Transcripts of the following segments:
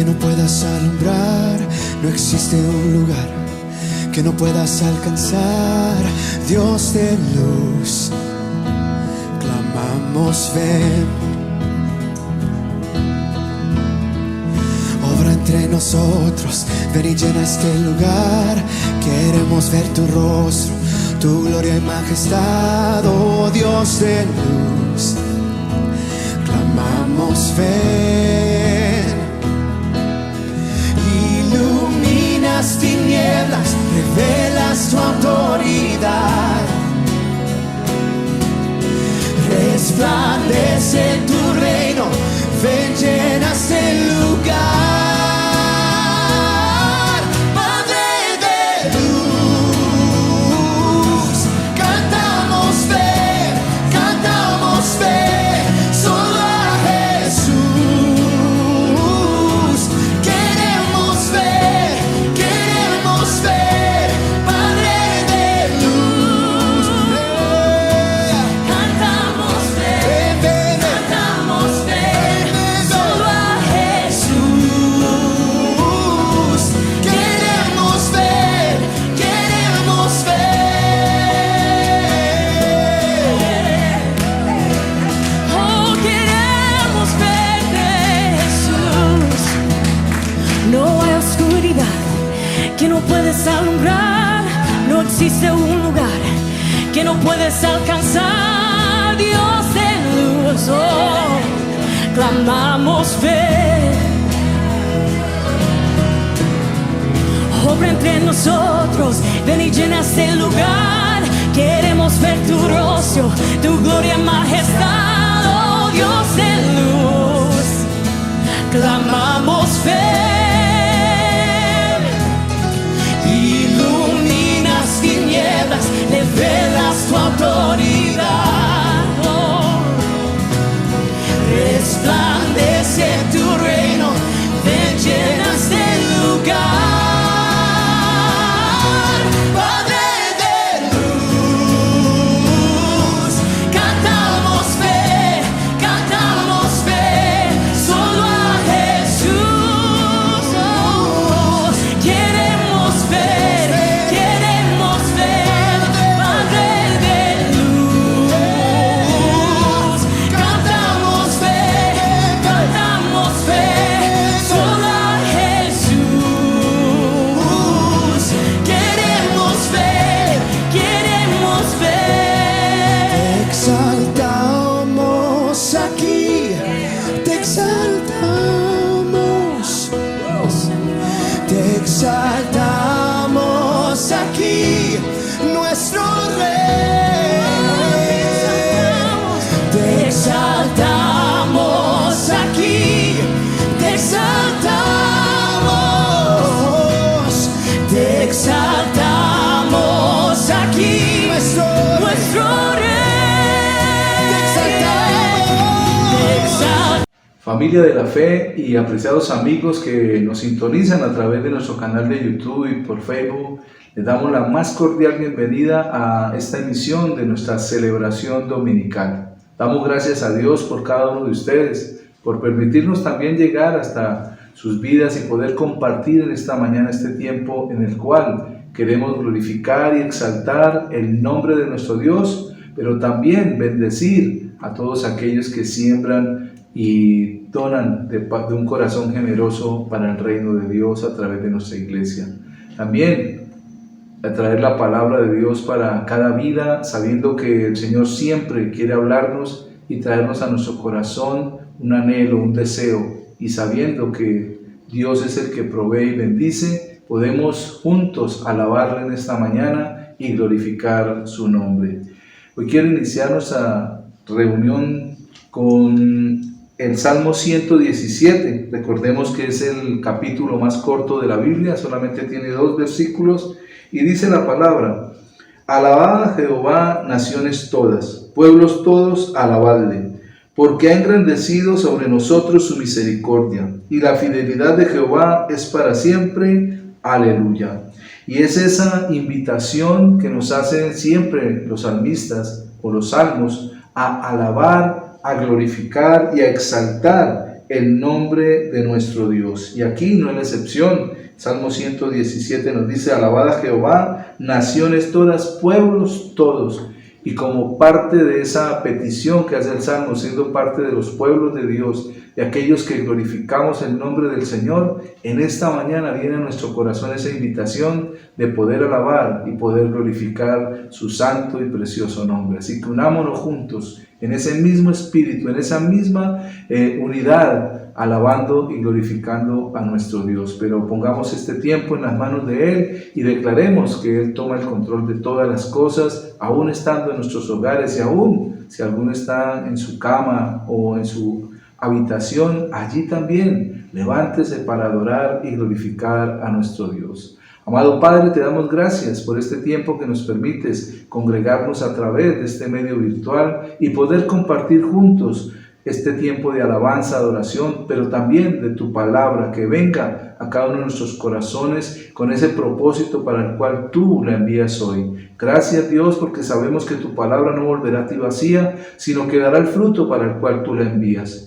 que no puedas alumbrar, no existe un lugar que no puedas alcanzar. Dios de luz, clamamos ven. Obra entre nosotros, ven y llena este lugar. Queremos ver tu rostro, tu gloria y majestad, oh Dios de luz, clamamos ven. Iluminas tinieblas, revelas tu autoridad, resplandece tu reino, ven, llena este lugar. Que no puedes alumbrar, no existe un lugar que no puedes alcanzar. Dios de luz, oh, clamamos fe. Obra entre nosotros, ven y llena este lugar. Queremos ver tu rostro, tu gloria y majestad, oh Dios de luz, clamamos fe. Revelas tu autoridad, oh. Resplandece tu reino, ven, llena este lugar. Padre de luz, cantamos fe, solo a Jesús, oh. Queremos ver, exaltamos aquí, nuestro Rey. Te exaltamos aquí, te exaltamos, te exaltamos aquí, nuestro Rey. Te exaltamos. Familia de la fe y apreciados amigos que nos sintonizan a través de nuestro canal de YouTube y por Facebook, les damos la más cordial bienvenida a esta emisión de nuestra celebración dominical. Damos gracias a Dios por cada uno de ustedes, por permitirnos también llegar hasta sus vidas y poder compartir en esta mañana este tiempo en el cual queremos glorificar y exaltar el nombre de nuestro Dios, pero también bendecir a todos aquellos que siembran y donan de un corazón generoso para el reino de Dios a través de nuestra iglesia. También a traer la palabra de Dios para cada vida, sabiendo que el Señor siempre quiere hablarnos y traernos a nuestro corazón un anhelo, un deseo, y sabiendo que Dios es el que provee y bendice, podemos juntos alabarle en esta mañana y glorificar su nombre. Hoy quiero iniciar nuestra reunión con el Salmo 117, recordemos que es el capítulo más corto de la Biblia, solamente tiene 2 versículos, y dice la palabra: alabad a Jehová naciones todas, pueblos todos, alabadle, porque ha engrandecido sobre nosotros su misericordia, y la fidelidad de Jehová es para siempre, aleluya. Y es esa invitación que nos hacen siempre los salmistas o los salmos a alabar, a glorificar y a exaltar el nombre de nuestro Dios. Y aquí no es la excepción. Salmo 117 nos dice: alabad a Jehová, naciones todas, pueblos todos. Y como parte de esa petición que hace el Salmo, siendo parte de los pueblos de Dios, de aquellos que glorificamos el nombre del Señor, en esta mañana viene a nuestro corazón esa invitación de poder alabar y poder glorificar su santo y precioso nombre. Así que unámonos juntos en ese mismo espíritu, en esa misma unidad, alabando y glorificando a nuestro Dios. Pero pongamos este tiempo en las manos de Él y declaremos que Él toma el control de todas las cosas, aún estando en nuestros hogares, y aún si alguno está en su cama o en su habitación, allí también levántese para adorar y glorificar a nuestro Dios. Amado Padre, te damos gracias por este tiempo que nos permites congregarnos a través de este medio virtual y poder compartir juntos este tiempo de alabanza, adoración, pero también de tu palabra, que venga a cada uno de nuestros corazones con ese propósito para el cual tú la envías hoy. Gracias, Dios, porque sabemos que tu palabra no volverá a ti vacía, sino que dará el fruto para el cual tú la envías.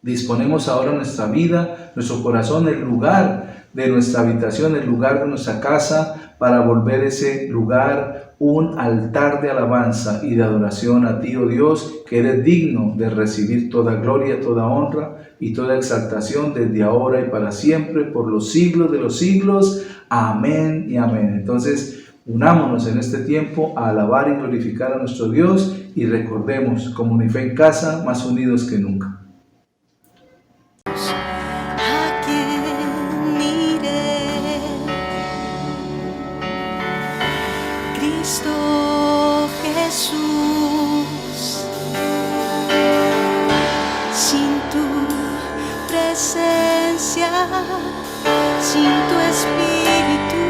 Disponemos ahora nuestra vida, nuestro corazón, el lugar de nuestra habitación, el lugar de nuestra casa, para volver ese lugar un altar de alabanza y de adoración a ti, oh Dios, que eres digno de recibir toda gloria, toda honra y toda exaltación desde ahora y para siempre, por los siglos de los siglos. Amén y amén. Entonces, unámonos en este tiempo a alabar y glorificar a nuestro Dios y recordemos, como Unife en casa, más unidos que nunca. Cristo Jesús, sin tu presencia, sin tu espíritu,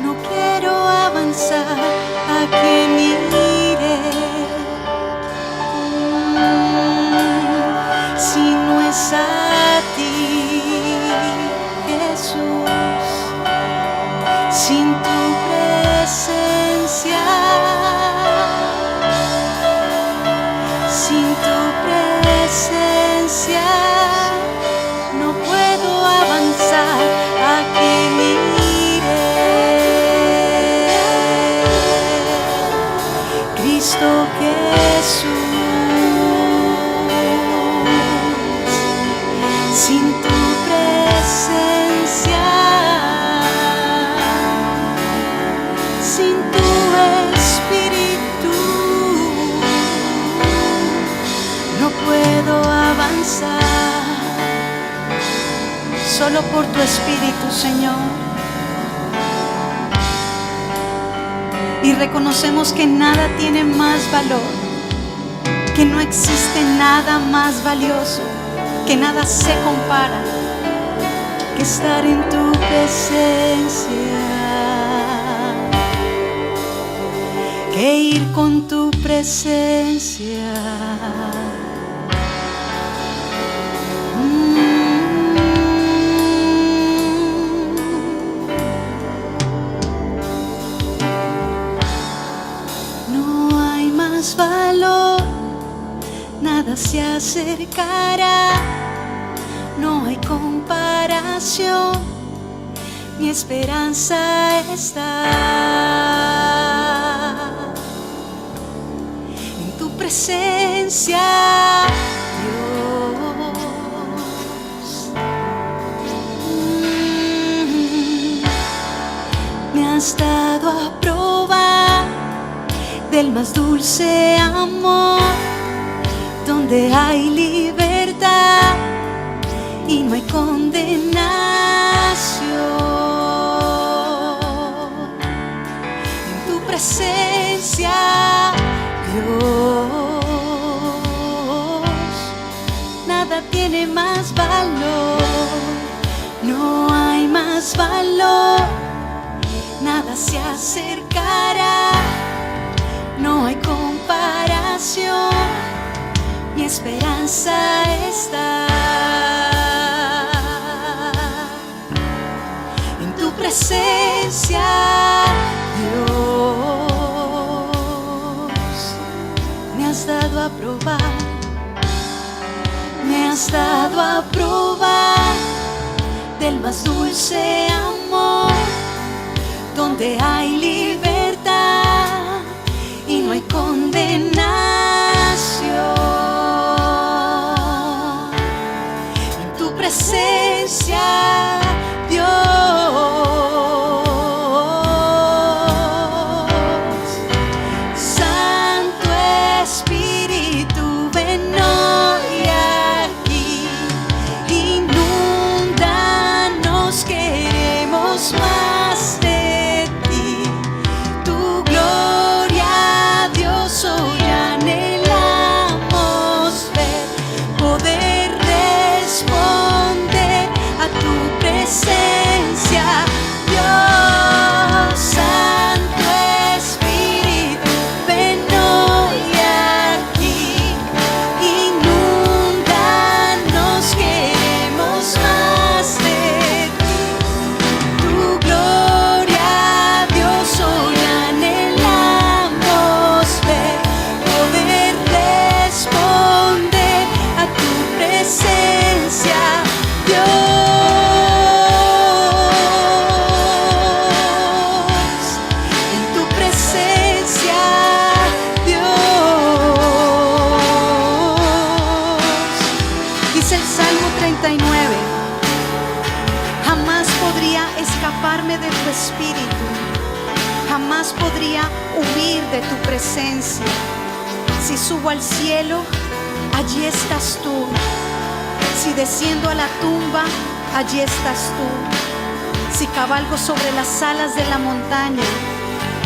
no quiero avanzar. ¿A quién iré? Si no es a ti, Jesús, sin tu presencia, sin tu presencia, no puedo avanzar. ¿A quién iré? Cristo Jesús, sin tu presencia, sin tu espíritu, no puedo avanzar. Solo por tu espíritu, Señor. Y reconocemos que nada tiene más valor, que no existe nada más valioso, que nada se compara, que estar en tu presencia, que ir con tu presencia. No hay más valor, nada se acercará, no hay comparación, mi esperanza está en tu presencia, Dios. Me has dado a probar del más dulce amor, donde hay libertad y no hay condenación. En tu presencia, Dios, nada tiene más valor, no hay más valor, nada se acercará, no hay comparación, mi esperanza está en tu presencia, Dios. Me has dado a probar has dado a probar del más dulce amor, donde hay libertad y no hay condenación. En tu presencia, Dios, Santo Espíritu, ven hoy aquí, inúndanos, queremos más de ti, tu gloria, Dios, hoy anhelamos ver, poder responder a tu presencia, Dios. Santo Espíritu, ven hoy aquí, inúndanos, queremos más de ti, tu gloria, Dios, hoy anhelamos ver, poder responder a tu presencia, Dios. En tu presencia, Dios. Dice el Salmo 39: jamás podría escaparme de tu espíritu, jamás podría huir de tu presencia. Si subo al cielo, allí estás tú. Si desciendo a la tumba, allí estás tú. Si cabalgo sobre las alas de la montaña,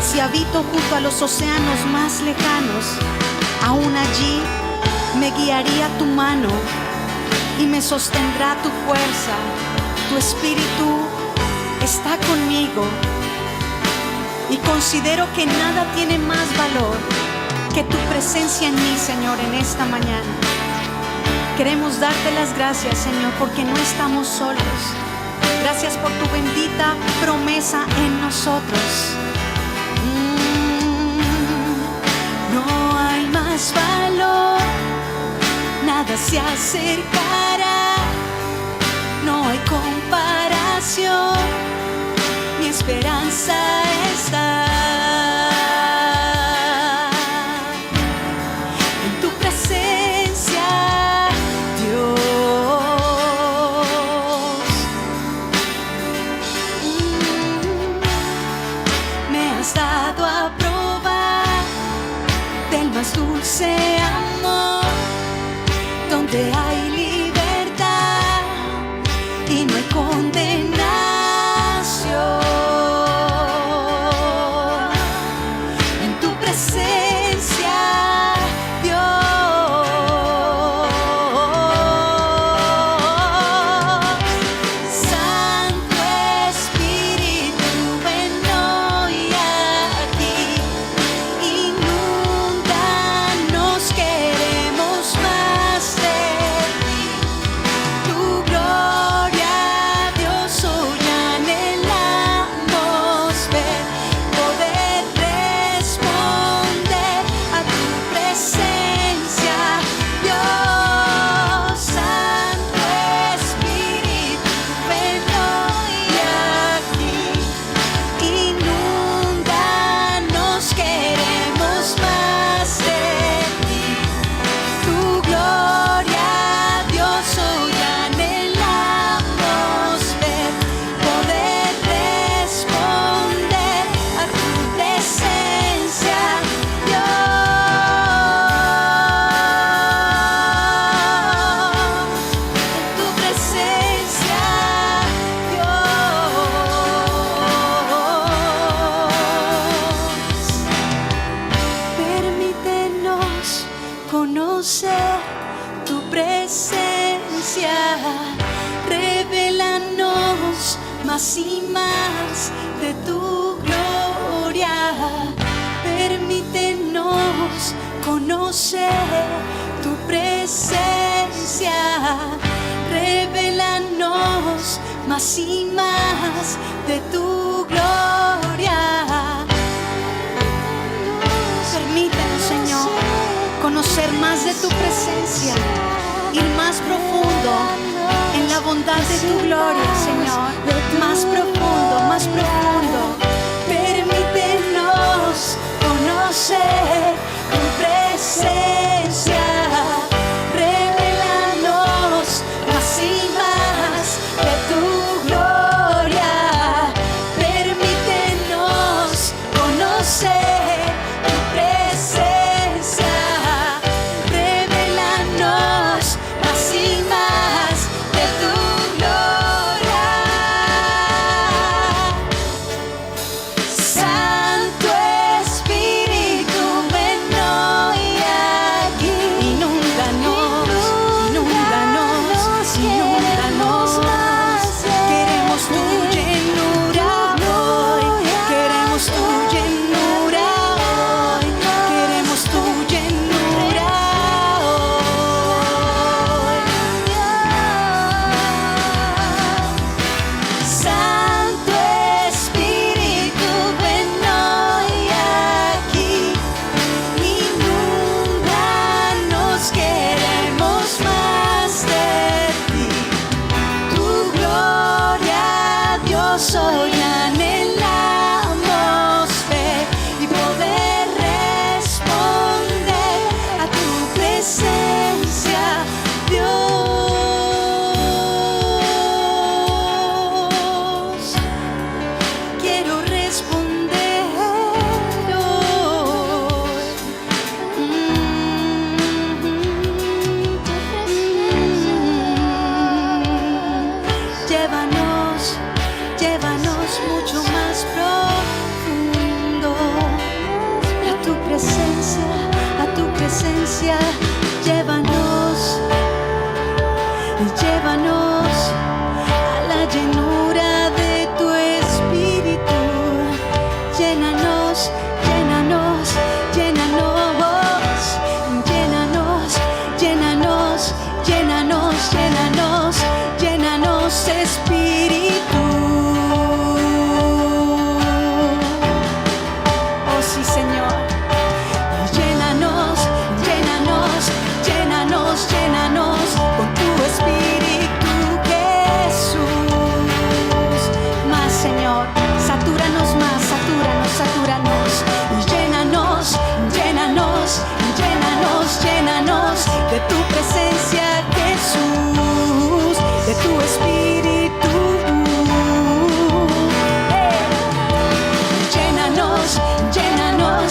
si habito junto a los océanos más lejanos, aún allí me guiaría tu mano y me sostendrá tu fuerza. Tu espíritu está conmigo y considero que nada tiene más valor que tu presencia en mí, Señor, en esta mañana. Queremos darte las gracias, Señor, porque no estamos solos. Gracias por tu bendita promesa en nosotros. No hay más valor, nada se acercará, no hay comparación, mi esperanza está en tu presencia, Dios. Me has dado a probar del más dulce amor, donde hay libertad y no hay condenación. En tu presencia, Dios. Santo Espíritu, ven hoy aquí, inúndanos, queremos más de ti, tu gloria, Dios, hoy anhelamos ver, poder responder a tu presencia, Dios. Santo Espíritu, ven hoy aquí, inúndanos, queremos más de ti, tu gloria, Dios, hoy anhelamos ver, poder responder a tu presencia, Dios. En tu presencia, Dios. Permítenos conocer tu presencia, revélanos más y más de tu gloria. Permítenos conocer tu presencia, revélanos más y más de tu gloria. Permítenos, Señor, conocer más de tu presencia. ir más profundo en la bondad de tu gloria, Señor. Más profundo, más profundo. Permítenos conocer tu presencia. Revélanos más y más de tu gloria. Permítenos conocer tu presencia. Revélanos más y más de tu gloria. Santo Espíritu, ven hoy aquí. Inúndanos, inúndanos, inúndanos. Queremos tu llenura hoy. Queremos tu llenura hoy. Queremos tu llenura hoy. Santo Espíritu, ven hoy aquí. Inúndanos, queremos más de ti. Tu gloria, Dios, hoy anhelamos ver y poder responder a tu presencia, Dios. Quiero responder hoy. Llévanos, llévanos mucho más profundo a tu presencia, a tu presencia. Llévanos, llévanos a la llenura de tu espíritu. Llénanos, llénanos, llénanos, llénanos, llénanos, llénanos, llénanos, llénanos, Espíritu. Oh sí, Señor. Llénanos, llénanos, llénanos, llénanos con tu Espíritu, Jesús. Más, Señor, satúranos más, satúranos, satúranos. Llénanos, llénanos, llénanos, llénanos de tu presencia, Jesús, de tu Espíritu. Llénanos, llénanos,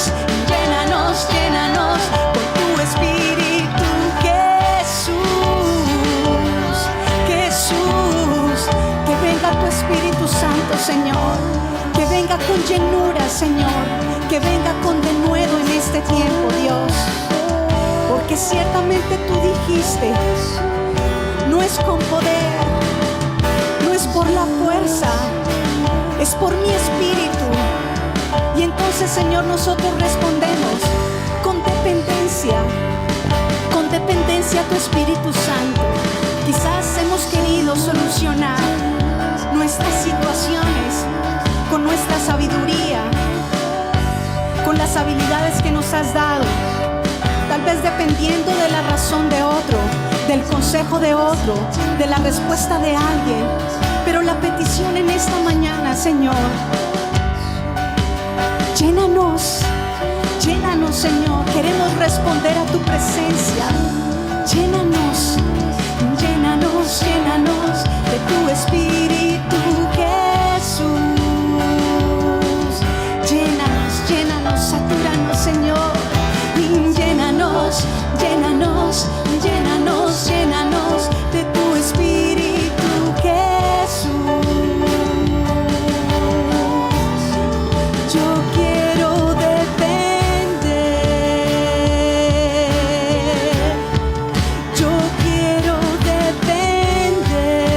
llénanos, llénanos con tu Espíritu, Jesús, Jesús. Que venga tu Espíritu Santo, Señor. Que venga con llenura, Señor. Que venga con denuedo en este tiempo, Dios. Porque ciertamente tú dijiste, no es con poder, no es por la fuerza, es por mi Espíritu. Y entonces, Señor, nosotros respondemos con dependencia a tu Espíritu Santo. Quizás hemos querido solucionar nuestras situaciones con nuestra sabiduría, con las habilidades que nos has dado, tal vez dependiendo de la razón de otro, del consejo de otro, de la respuesta de alguien. Pero la petición en esta mañana, Señor, llénanos, llénanos, Señor. Queremos responder a tu presencia. Llénanos, llénanos, llénanos de tu Espíritu, Jesús. Llénanos, llénanos, satúranos, Señor. Llénanos, llénanos, llénanos, llénanos de tu Espíritu, Jesús. Yo quiero depender. Yo quiero depender.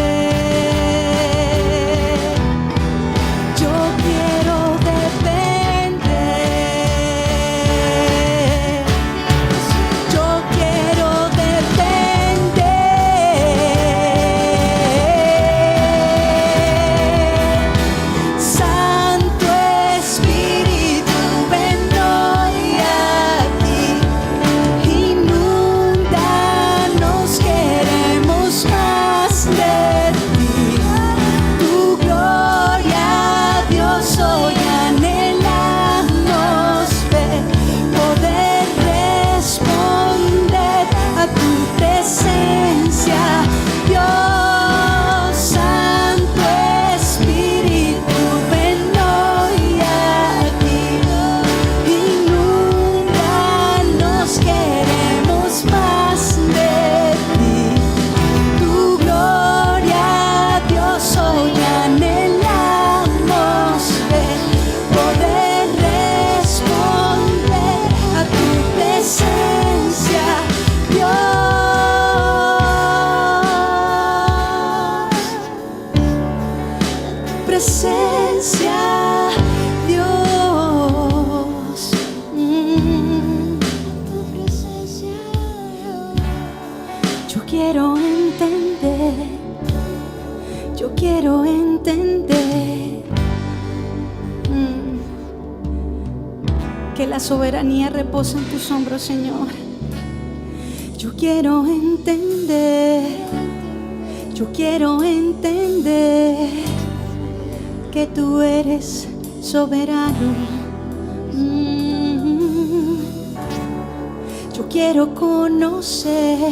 presencia, Dios. Tu presencia, Dios. Yo quiero entender, yo quiero entender que la soberanía reposa en tus hombros, Señor. Yo quiero entender, yo quiero entender que tú eres soberano. Yo quiero conocer,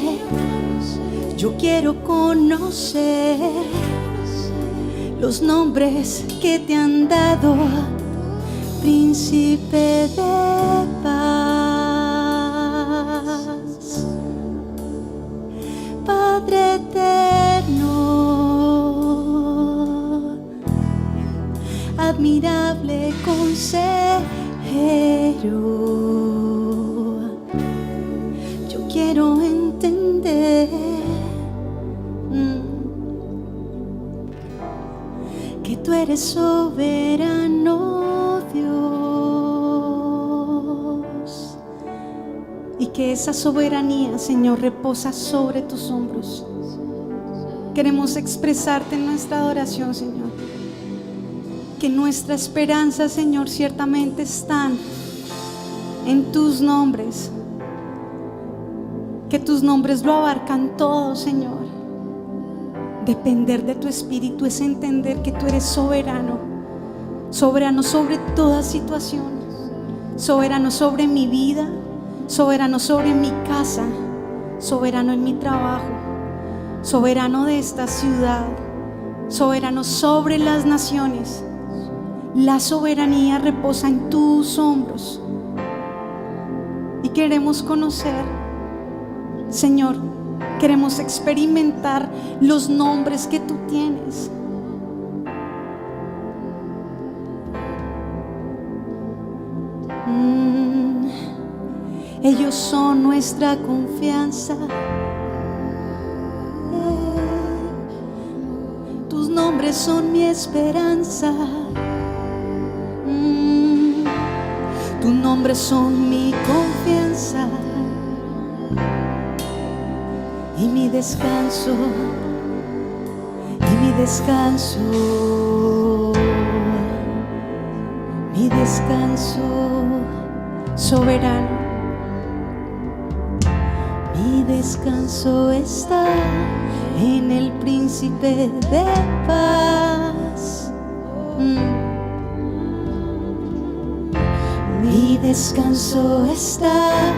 yo quiero conocer los nombres que te han dado, Príncipe de paz, Padre eterno, admirable consejero. Yo quiero entender que tú eres soberano, Dios, y que esa soberanía, Señor, reposa sobre tus hombros. Queremos expresarte en nuestra adoración, Señor, que nuestra esperanza, Señor, ciertamente están en tus nombres, que tus nombres lo abarcan todo, Señor. Depender de tu espíritu es entender que tú eres soberano, soberano sobre toda situación, soberano sobre mi vida, soberano sobre mi casa, soberano en mi trabajo, soberano de esta ciudad, soberano sobre las naciones. La soberanía reposa en tus hombros y queremos conocer, Señor, queremos experimentar los nombres que tú tienes. Ellos son nuestra confianza. Tus nombres son mi esperanza. Tus nombres son mi confianza y mi descanso, mi descanso soberano. Mi descanso está en el Príncipe de paz. Mi descanso está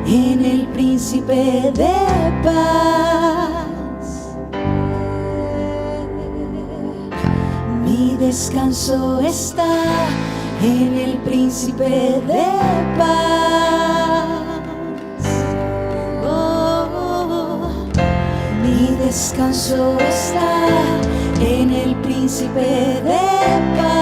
en el Príncipe de paz. Mi descanso está en el Príncipe de paz. Oh, mi descanso está en el Príncipe de paz.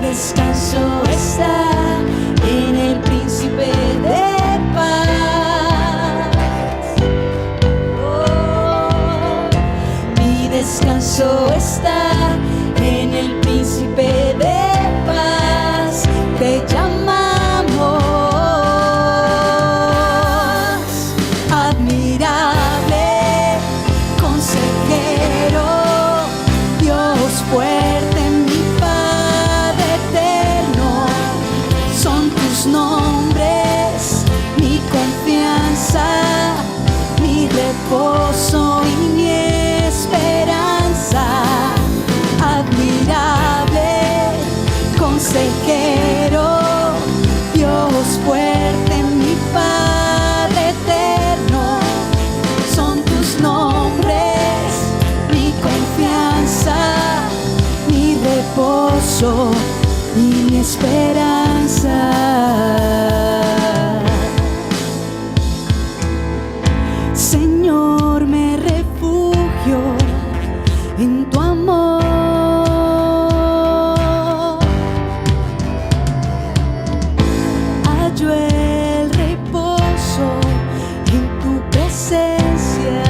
Descanso está en el Príncipe de paz. Oh, mi descanso está en el Príncipe de paz. Te llamamos admirable consejero, Dios fuerte. Nombres, mi confianza, mi reposo y mi esperanza. Admirable consejero, Dios fuerte, mi Padre eterno. Son tus nombres, mi confianza, mi reposo y mi esperanza. Señor, me refugio en tu amor. Hallo el reposo en tu presencia.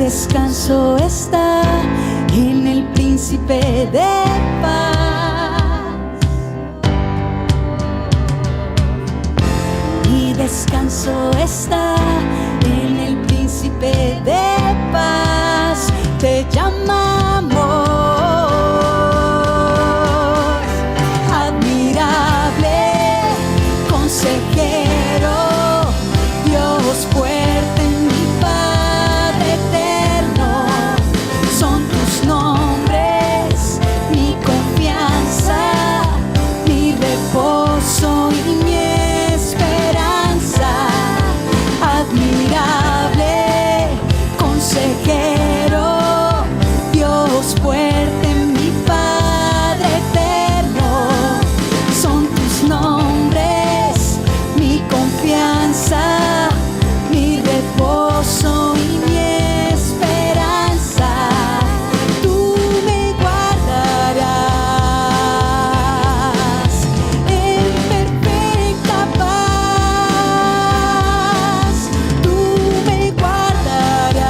descanso está en el príncipe de paz. Mi descanso está en el príncipe de paz. Te llamamos admirable, consejero, Dios fuerte, mi Padre eterno. Son tus nombres, mi confianza, mi reposo y mi esperanza. Admirable, consejero, Dios fuerte, mi Padre eterno. Son tus nombres, mi confianza, mi reposo y mi esperanza. Tú me guardarás en perfecta paz. Tú me guardarás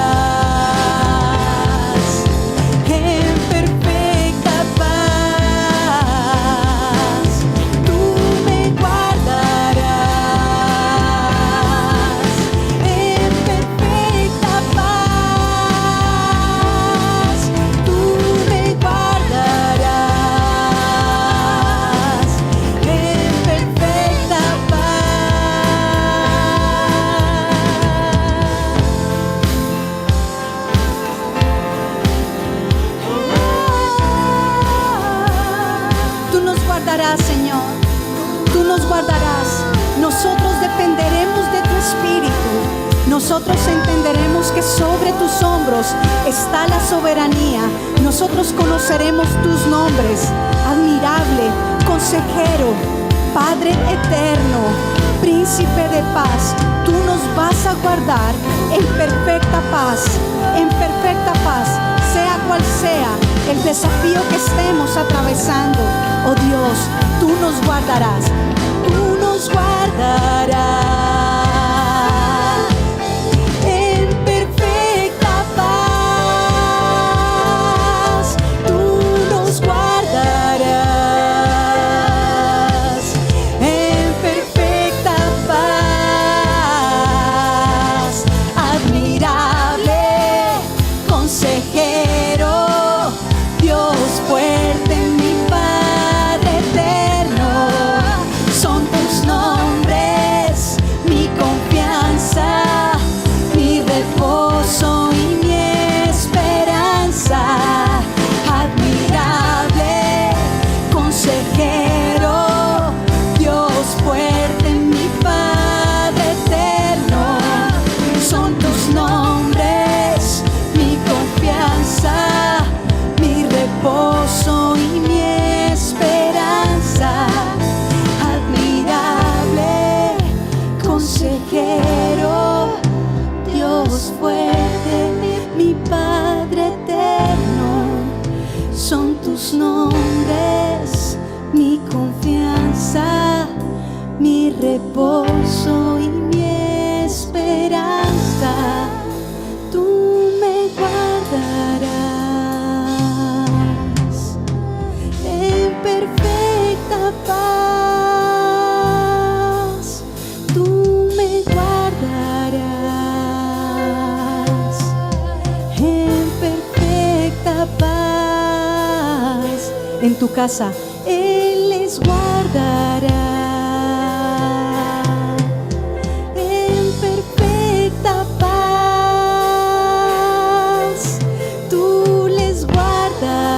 en perfecta paz. Tú me guardarás en perfecta paz. Tú me guardarás en perfecta paz. Tú nos guardarás, Señor. Tú nos guardarás. Nosotros dependeremos de tu espíritu. Nosotros entenderemos que sobre tus hombros está la soberanía. Nosotros conoceremos tus nombres: admirable, consejero, Padre eterno, príncipe de paz. Tú nos vas a guardar en perfecta paz, sea cual sea el desafío que estemos atravesando. Oh Dios, tú nos guardarás, tú nos guardarás en perfecta paz. Tú nos guardarás en perfecta paz. Admirable, consejero, Dios fuerte, mi Padre eterno. Son tus nombres, mi confianza, mi reposo y mi esperanza. Admirable, consejero, Dios fuerte, mi Padre eterno. Son tus nombres, mi confianza, mi reposo y mi esperanza. Admirable, consejero, Dios fuerte, mi Padre eterno. Son tus nombres, mi confianza, mi reposo y mi esperanza. Tú me guardarás en perfecta paz. Tú me guardarás en perfecta paz. En tu casa, Él les guardará en perfecta paz. Tú les guardarás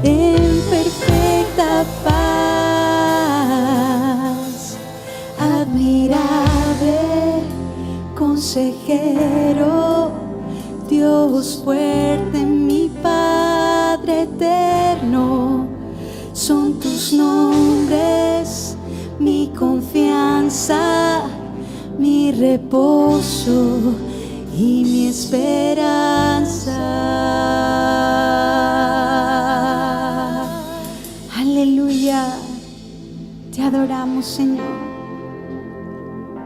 en perfecta paz. Admirable, consejero, Dios fuerte, mi Padre eterno. Son tus nombres, mi confianza, mi reposo y mi esperanza. Aleluya. Te adoramos, Señor.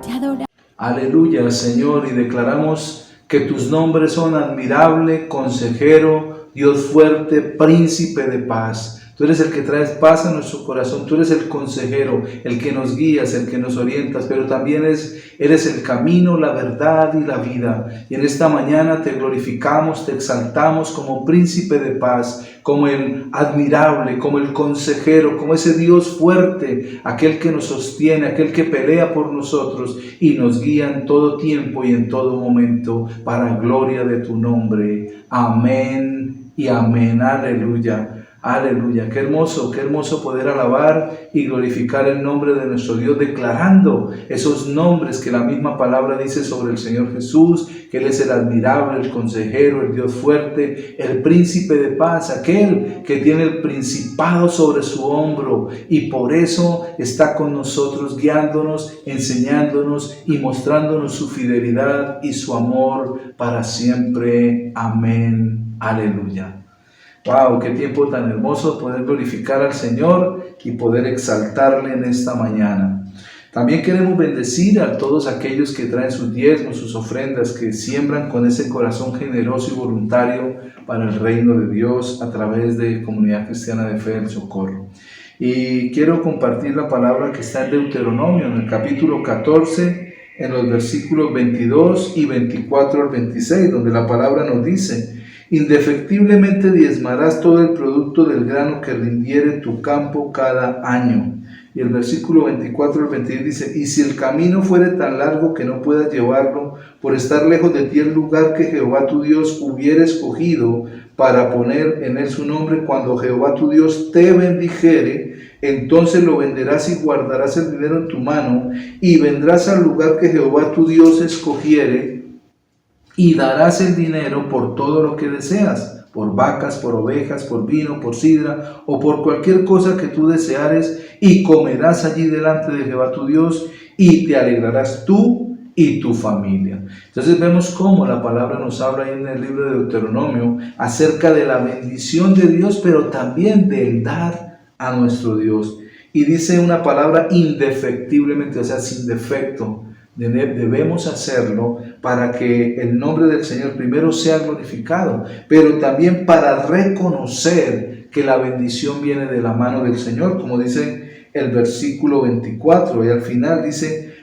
Te adoramos. Aleluya, Señor, y declaramos que tus nombres son admirable, consejero, Dios fuerte, príncipe de paz. Tú eres el que traes paz a nuestro corazón, tú eres el consejero, el que nos guías, el que nos orientas, pero también eres el camino, la verdad y la vida. Y en esta mañana te glorificamos, te exaltamos como príncipe de paz, como el admirable, como el consejero, como ese Dios fuerte, aquel que nos sostiene, aquel que pelea por nosotros y nos guía en todo tiempo y en todo momento para gloria de tu nombre. Amén y amén. Aleluya. Aleluya, qué hermoso poder alabar y glorificar el nombre de nuestro Dios, declarando esos nombres que la misma palabra dice sobre el Señor Jesús, que Él es el admirable, el consejero, el Dios fuerte, el príncipe de paz, aquel que tiene el principado sobre su hombro y por eso está con nosotros, guiándonos, enseñándonos y mostrándonos su fidelidad y su amor para siempre. Amén. Aleluya. ¡Wow! ¡Qué tiempo tan hermoso poder glorificar al Señor y poder exaltarle en esta mañana! También queremos bendecir a todos aquellos que traen sus diezmos, sus ofrendas, que siembran con ese corazón generoso y voluntario para el reino de Dios a través de Comunidad Cristiana de Fe del Socorro. Y quiero compartir la palabra que está en Deuteronomio, en el capítulo 14, en los versículos 22 y 24 al 26, donde la palabra nos dice: indefectiblemente diezmarás todo el producto del grano que rindiere tu campo cada año. Y el versículo 24 al 26 dice: y si el camino fuere tan largo que no puedas llevarlo, por estar lejos de ti el lugar que Jehová tu Dios hubiera escogido para poner en él su nombre, cuando Jehová tu Dios te bendijere, entonces lo venderás y guardarás el dinero en tu mano, y vendrás al lugar que Jehová tu Dios escogiere, y darás el dinero por todo lo que deseas, por vacas, por ovejas, por vino, por sidra, o por cualquier cosa que tú deseares, y comerás allí delante de Jehová tu Dios, y te alegrarás tú y tu familia. Entonces vemos cómo la palabra nos habla ahí en el libro de Deuteronomio acerca de la bendición de Dios, pero también del dar a nuestro Dios. Y dice una palabra indefectiblemente, o sea, sin defecto. Debemos hacerlo para que el nombre del Señor primero sea glorificado, pero también para reconocer que la bendición viene de la mano del Señor, como dice el versículo 24, y al final dice: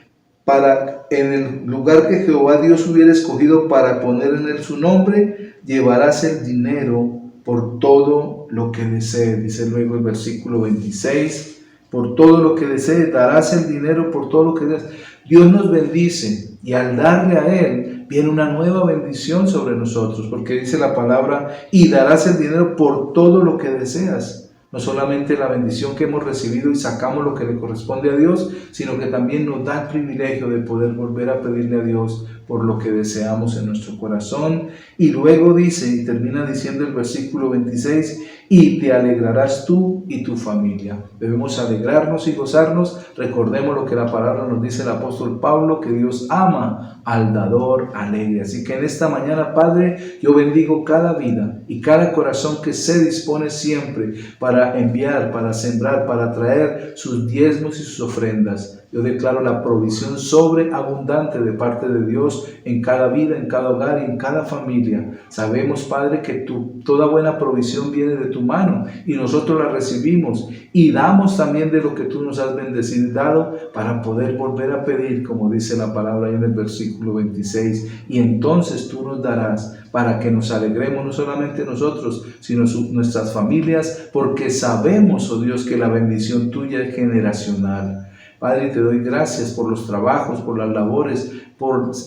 para en el lugar que Jehová Dios hubiera escogido para poner en él su nombre, llevarás el dinero por todo lo que desees. Dice luego el versículo 26, por todo lo que desees, darás el dinero por todo lo que desees. Dios nos bendice y al darle a Él viene una nueva bendición sobre nosotros, porque dice la palabra: y darás el dinero por todo lo que deseas. No solamente la bendición que hemos recibido y sacamos lo que le corresponde a Dios, sino que también nos da el privilegio de poder volver a pedirle a Dios por lo que deseamos en nuestro corazón. Y luego dice, y termina diciendo el versículo 26, y te alegrarás tú y tu familia. Debemos alegrarnos y gozarnos. Recordemos lo que la palabra nos dice el apóstol Pablo, que Dios ama al dador alegre. Así que en esta mañana, Padre, yo bendigo cada vida y cada corazón que se dispone siempre para enviar, para sembrar, para traer sus diezmos y sus ofrendas. Yo declaro la provisión sobreabundante de parte de Dios en cada vida, en cada hogar y en cada familia. Sabemos, Padre, que toda buena provisión viene de tu mano y nosotros la recibimos y damos también de lo que tú nos has bendecido y dado para poder volver a pedir, como dice la palabra ahí en el versículo 26. Y entonces tú nos darás para que nos alegremos no solamente nosotros, sino nuestras familias, porque sabemos, oh Dios, que la bendición tuya es generacional. Padre, te doy gracias por los trabajos, por las labores,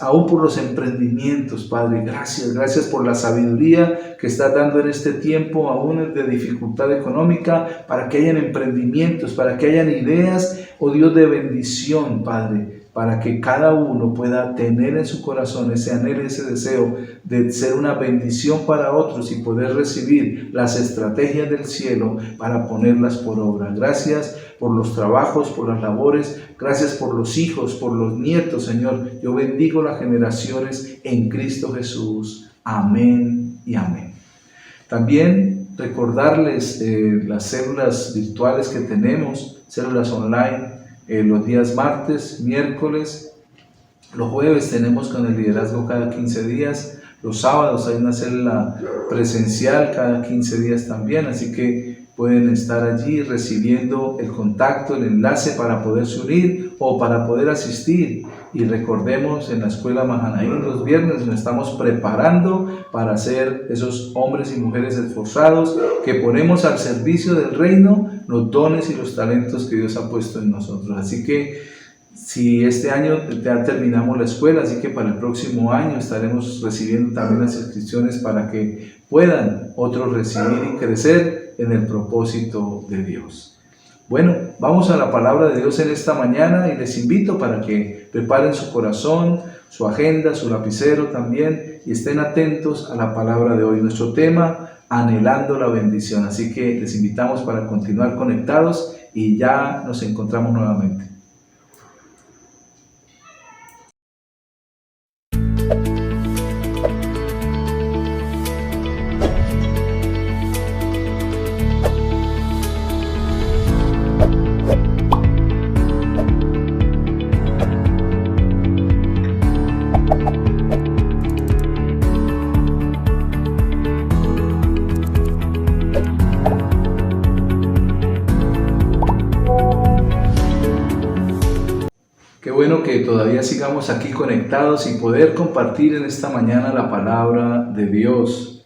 aún por los emprendimientos, Padre. Gracias por la sabiduría que estás dando en este tiempo, aún de dificultad económica, para que hayan emprendimientos, para que hayan ideas, oh Dios, de bendición, Padre, para que cada uno pueda tener en su corazón ese anhelo y ese deseo de ser una bendición para otros y poder recibir las estrategias del cielo para ponerlas por obra. Gracias por los trabajos, por las labores, gracias por los hijos, por los nietos, Señor. Yo bendigo las generaciones en Cristo Jesús. Amén y amén. También recordarles las células virtuales que tenemos, células online, los días martes, miércoles, Los jueves tenemos con el liderazgo cada 15 días. Los sábados hay una célula presencial cada 15 días también, así que pueden estar allí recibiendo el contacto, el enlace para poderse unir o para poder asistir. Y recordemos, en la escuela Mahanaim los viernes nos estamos preparando para ser esos hombres y mujeres esforzados que ponemos al servicio del reino los dones y los talentos que Dios ha puesto en nosotros. Así que si este año ya terminamos la escuela, así que para el próximo año estaremos recibiendo también las inscripciones para que puedan otros recibir y crecer en el propósito de Dios. Bueno, vamos a la palabra de Dios en esta mañana y les invito para que preparen su corazón, su agenda, su lapicero también y estén atentos a la palabra de hoy. Nuestro tema, anhelando la bendición. Así que les invitamos para continuar conectados y ya nos encontramos nuevamente. Bueno, que todavía sigamos aquí conectados y poder compartir en esta mañana la palabra de Dios.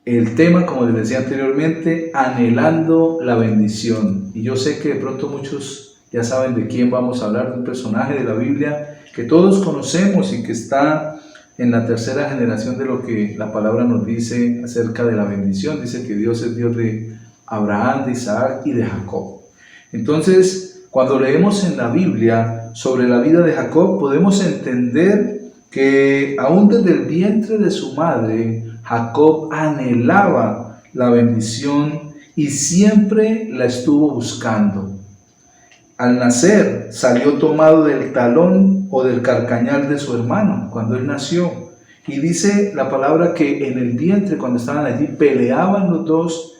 El tema, como les decía anteriormente, anhelando la bendición. Y yo sé que de pronto muchos ya saben de quién vamos a hablar, de un personaje de la Biblia que todos conocemos y que está en la tercera generación de lo que la palabra nos dice acerca de la bendición. Dice que Dios es Dios de Abraham, de Isaac y de Jacob. Entonces, cuando leemos en la Biblia sobre la vida de Jacob, podemos entender que aún desde el vientre de su madre, Jacob anhelaba la bendición y siempre la estuvo buscando. Al nacer, salió tomado del talón o del carcañal de su hermano cuando él nació. Y dice la palabra que en el vientre, cuando estaban allí, peleaban los dos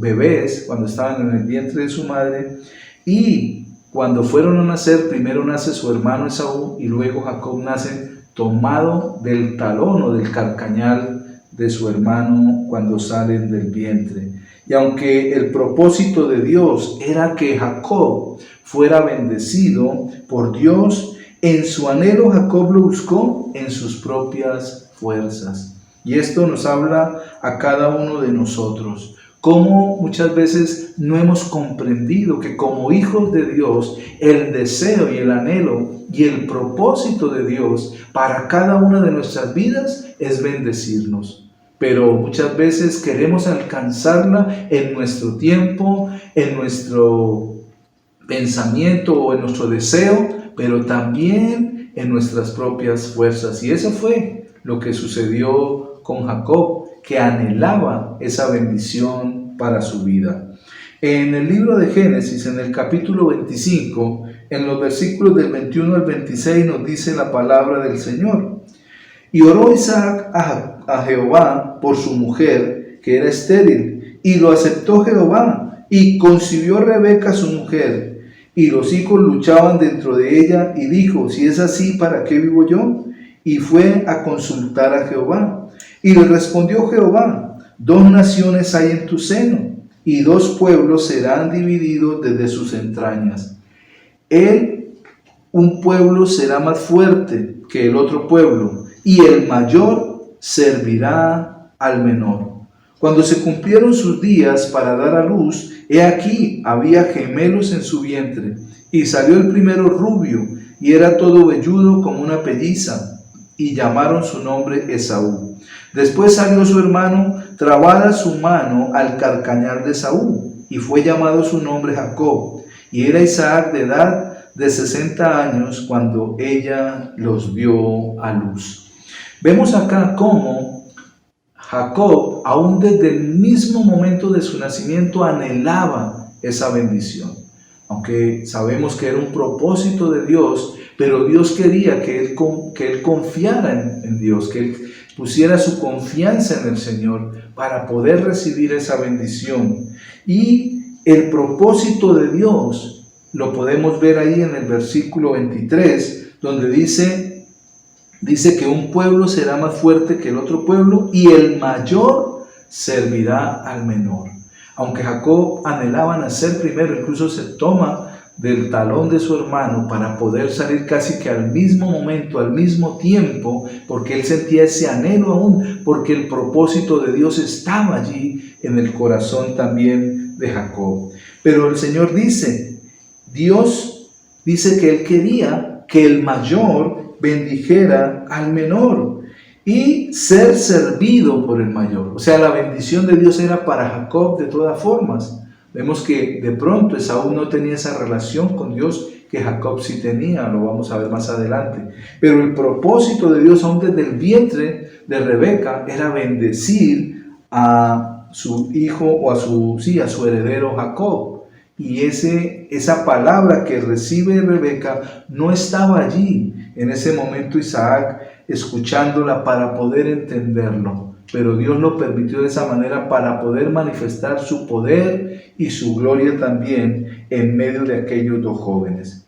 bebés, cuando estaban en el vientre de su madre. Y cuando fueron a nacer, primero nace su hermano Esaú y luego Jacob nace tomado del talón o del carcañal de su hermano cuando salen del vientre. Y aunque el propósito de Dios era que Jacob fuera bendecido por Dios, en su anhelo Jacob lo buscó en sus propias fuerzas. Y esto nos habla a cada uno de nosotros. Cómo muchas veces no hemos comprendido que como hijos de Dios, el deseo y el anhelo y el propósito de Dios para cada una de nuestras vidas es bendecirnos. Pero muchas veces queremos alcanzarla en nuestro tiempo, en nuestro pensamiento o en nuestro deseo, pero también en nuestras propias fuerzas. Y eso fue lo que sucedió con Jacob, que anhelaba esa bendición para su vida. En el libro de Génesis, en el capítulo 25, en los versículos del 21 al 26, nos dice la palabra del Señor. Y oró Isaac a Jehová por su mujer, que era estéril, y lo aceptó Jehová, y concibió Rebeca su mujer, y los hijos luchaban dentro de ella, y dijo, si es así, ¿para qué vivo yo? Y fue a consultar a Jehová. Y le respondió Jehová, 2 naciones hay en tu seno, y 2 pueblos serán divididos desde sus entrañas. Un pueblo será más fuerte que el otro pueblo, y el mayor servirá al menor. Cuando se cumplieron sus días para dar a luz, he aquí había gemelos en su vientre, y salió el primero rubio, y era todo velludo como una pelliza, y llamaron su nombre Esaú. Después salió su hermano, trabada su mano al carcañal de Esaú, y fue llamado su nombre Jacob, y era Isaac de edad de 60 años cuando ella los dio a luz. Vemos acá cómo Jacob, aún desde el mismo momento de su nacimiento, anhelaba esa bendición. Aunque sabemos que era un propósito de Dios, pero Dios quería que él confiara en Dios, que él pusiera su confianza en el Señor para poder recibir esa bendición. Y el propósito de Dios lo podemos ver ahí en el versículo 23, donde dice que un pueblo será más fuerte que el otro pueblo y el mayor servirá al menor. Aunque Jacob anhelaba nacer primero, incluso se toma del talón de su hermano para poder salir casi que al mismo momento, al mismo tiempo, porque él sentía ese anhelo aún, porque el propósito de Dios estaba allí en el corazón también de Jacob. Pero el Señor dice, Dios dice que él quería que el mayor bendijera al menor y ser servido por el mayor. O sea, la bendición de Dios era para Jacob de todas formas. Vemos que de pronto Esaú no tenía esa relación con Dios que Jacob sí tenía, lo vamos a ver más adelante. Pero el propósito de Dios aún desde el vientre de Rebeca era bendecir a su hijo o a su heredero Jacob. Y esa palabra que recibe Rebeca no estaba allí en ese momento Isaac escuchándola para poder entenderlo. Pero Dios lo permitió de esa manera para poder manifestar su poder y su gloria también en medio de aquellos dos jóvenes.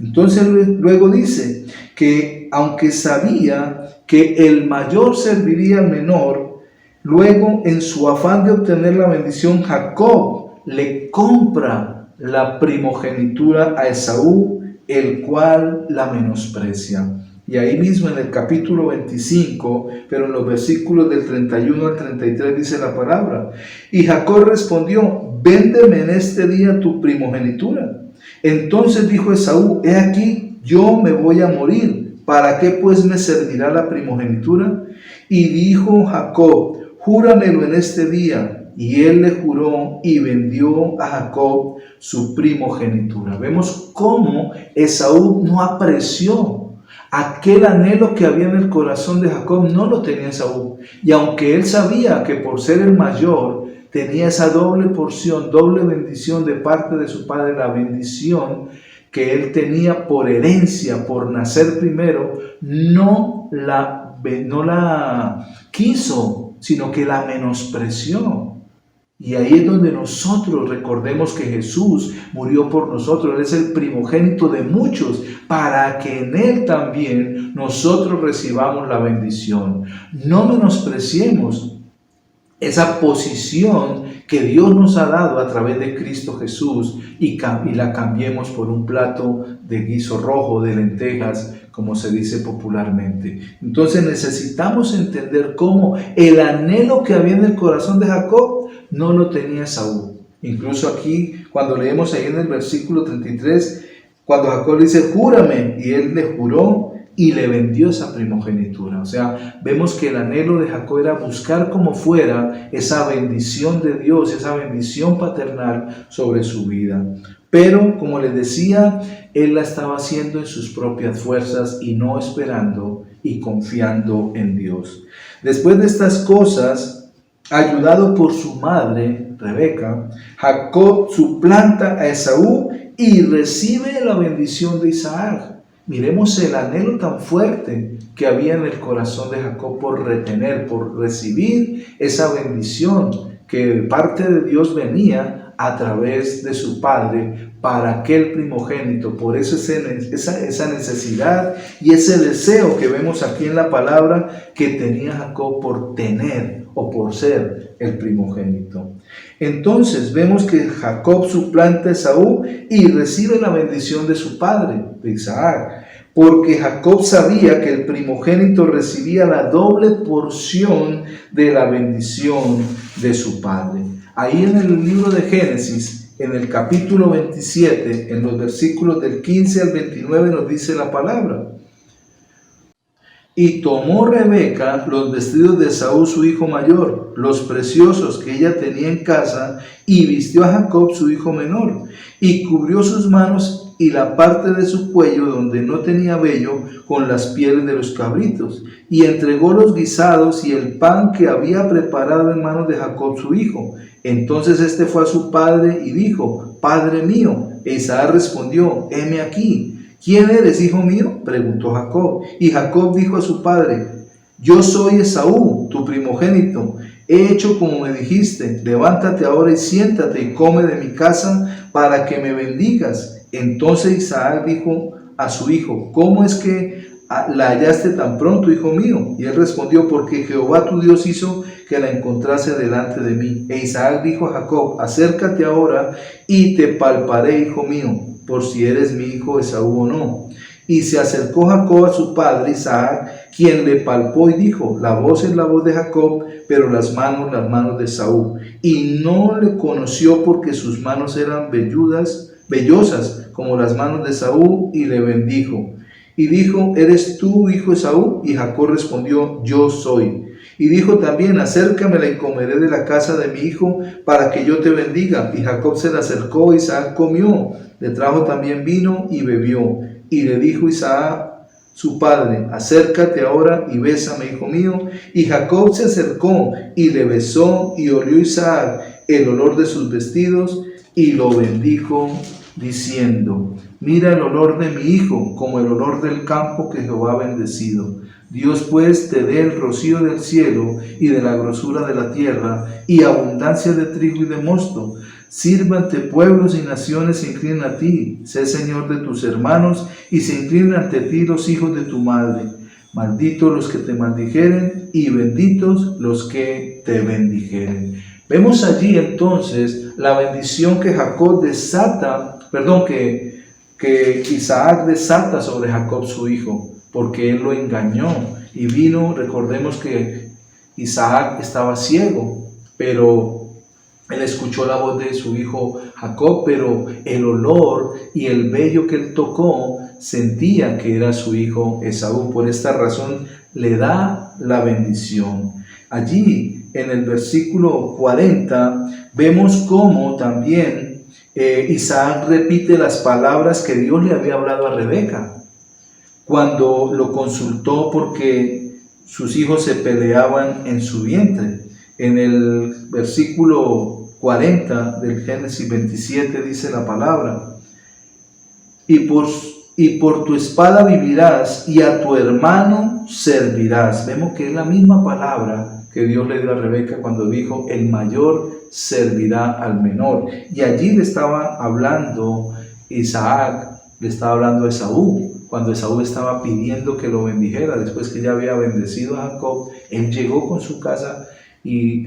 Entonces luego dice que aunque sabía que el mayor serviría al menor, luego en su afán de obtener la bendición, Jacob le compra la primogenitura a Esaú, el cual la menosprecia. Y ahí mismo en el capítulo 25, pero en los versículos del 31 al 33 dice la palabra: y Jacob respondió, véndeme en este día tu primogenitura. Entonces dijo Esaú, he aquí, yo me voy a morir, ¿para qué pues me servirá la primogenitura? Y dijo Jacob, júramelo en este día. Y él le juró y vendió a Jacob su primogenitura. Vemos cómo Esaú no apreció aquel anhelo que había en el corazón de Jacob, no lo tenía Esaú. Y aunque él sabía que por ser el mayor tenía esa doble porción, doble bendición de parte de su padre, la bendición que él tenía por herencia, por nacer primero, no la quiso, sino que la menospreció. Y ahí es donde nosotros recordemos que Jesús murió por nosotros. Él es el primogénito de muchos, para que en Él también nosotros recibamos la bendición. No menospreciemos esa posición que Dios nos ha dado a través de Cristo Jesús y la cambiemos por un plato de guiso rojo, de lentejas, como se dice popularmente. Entonces necesitamos entender cómo el anhelo que había en el corazón de Jacob no lo tenía Esaú. Incluso aquí, cuando leemos ahí en el versículo 33, cuando Jacob le dice, júrame, y él le juró y le vendió esa primogenitura. O sea, vemos que el anhelo de Jacob era buscar como fuera esa bendición de Dios, esa bendición paternal sobre su vida. Pero, como les decía, él la estaba haciendo en sus propias fuerzas y no esperando y confiando en Dios. Después de estas cosas, ayudado por su madre, Rebeca, Jacob suplanta a Esaú y recibe la bendición de Isaac. Miremos el anhelo tan fuerte que había en el corazón de Jacob por retener, por recibir esa bendición que de parte de Dios venía a través de su padre para aquel primogénito. Por eso esa necesidad y ese deseo que vemos aquí en la palabra que tenía Jacob por tener o por ser el primogénito. Entonces vemos que Jacob suplanta a Esaú y recibe la bendición de su padre, de Isaac, porque Jacob sabía que el primogénito recibía la doble porción de la bendición de su padre. Ahí en el libro de Génesis, en el capítulo 27, en los versículos del 15 al 29 nos dice la palabra: y tomó Rebeca los vestidos de Esaú su hijo mayor, los preciosos que ella tenía en casa, y vistió a Jacob su hijo menor, y cubrió sus manos y la parte de su cuello donde no tenía vello con las pieles de los cabritos, y entregó los guisados y el pan que había preparado en manos de Jacob su hijo. Entonces este fue a su padre y dijo: Padre mío. E Isaac respondió: heme aquí. ¿Quién eres, hijo mío?, preguntó Jacob. Y Jacob dijo a su padre: yo soy Esaú, tu primogénito. He hecho como me dijiste. Levántate ahora y siéntate y come de mi casa para que me bendigas. Entonces Isaac dijo a su hijo: ¿cómo es que la hallaste tan pronto, hijo mío? Y él respondió: porque Jehová tu Dios hizo que la encontrase delante de mí. E Isaac dijo a Jacob: acércate ahora y te palparé, hijo mío, por si eres mi hijo Esaú o no. Y se acercó Jacob a su padre Isaac, quien le palpó y dijo: la voz es la voz de Jacob, pero las manos de Esaú. Y no le conoció porque sus manos eran vellosas como las manos de Esaú, y le bendijo. Y dijo: ¿eres tú, hijo Esaú? Y Jacob respondió: yo soy. Y dijo también: acércamela y comeré de la casa de mi hijo, para que yo te bendiga. Y Jacob se le acercó, Isaac comió, le trajo también vino y bebió. Y le dijo Isaac su padre: acércate ahora y bésame, hijo mío. Y Jacob se acercó y le besó, y olió Isaac el olor de sus vestidos, y lo bendijo, diciendo: mira el olor de mi hijo, como el olor del campo que Jehová ha bendecido. Dios pues te dé el rocío del cielo y de la grosura de la tierra, y abundancia de trigo y de mosto. Sírvante pueblos y naciones se inclinen a ti. Sé Señor de tus hermanos, y se inclinen ante ti los hijos de tu madre. Malditos los que te maldijeren, y benditos los que te bendijeren. Vemos allí entonces la bendición que que Isaac desata sobre Jacob su hijo, porque él lo engañó y vino. Recordemos que Isaac estaba ciego, pero él escuchó la voz de su hijo Jacob, pero el olor y el vello que él tocó sentía que era su hijo Esaú. Por esta razón le da la bendición. Allí en el versículo 40 vemos cómo también Isaac repite las palabras que Dios le había hablado a Rebeca cuando lo consultó porque sus hijos se peleaban en su vientre. En el versículo 40 del Génesis 27 dice la palabra: y por tu espada vivirás, y a tu hermano servirás. Vemos que es la misma palabra que Dios le dio a Rebeca cuando dijo: el mayor servirá al menor. Y allí le estaba hablando Isaac, le estaba hablando a Esaú, cuando Esaú estaba pidiendo que lo bendijera. Después que ya había bendecido a Jacob, él llegó con su casa y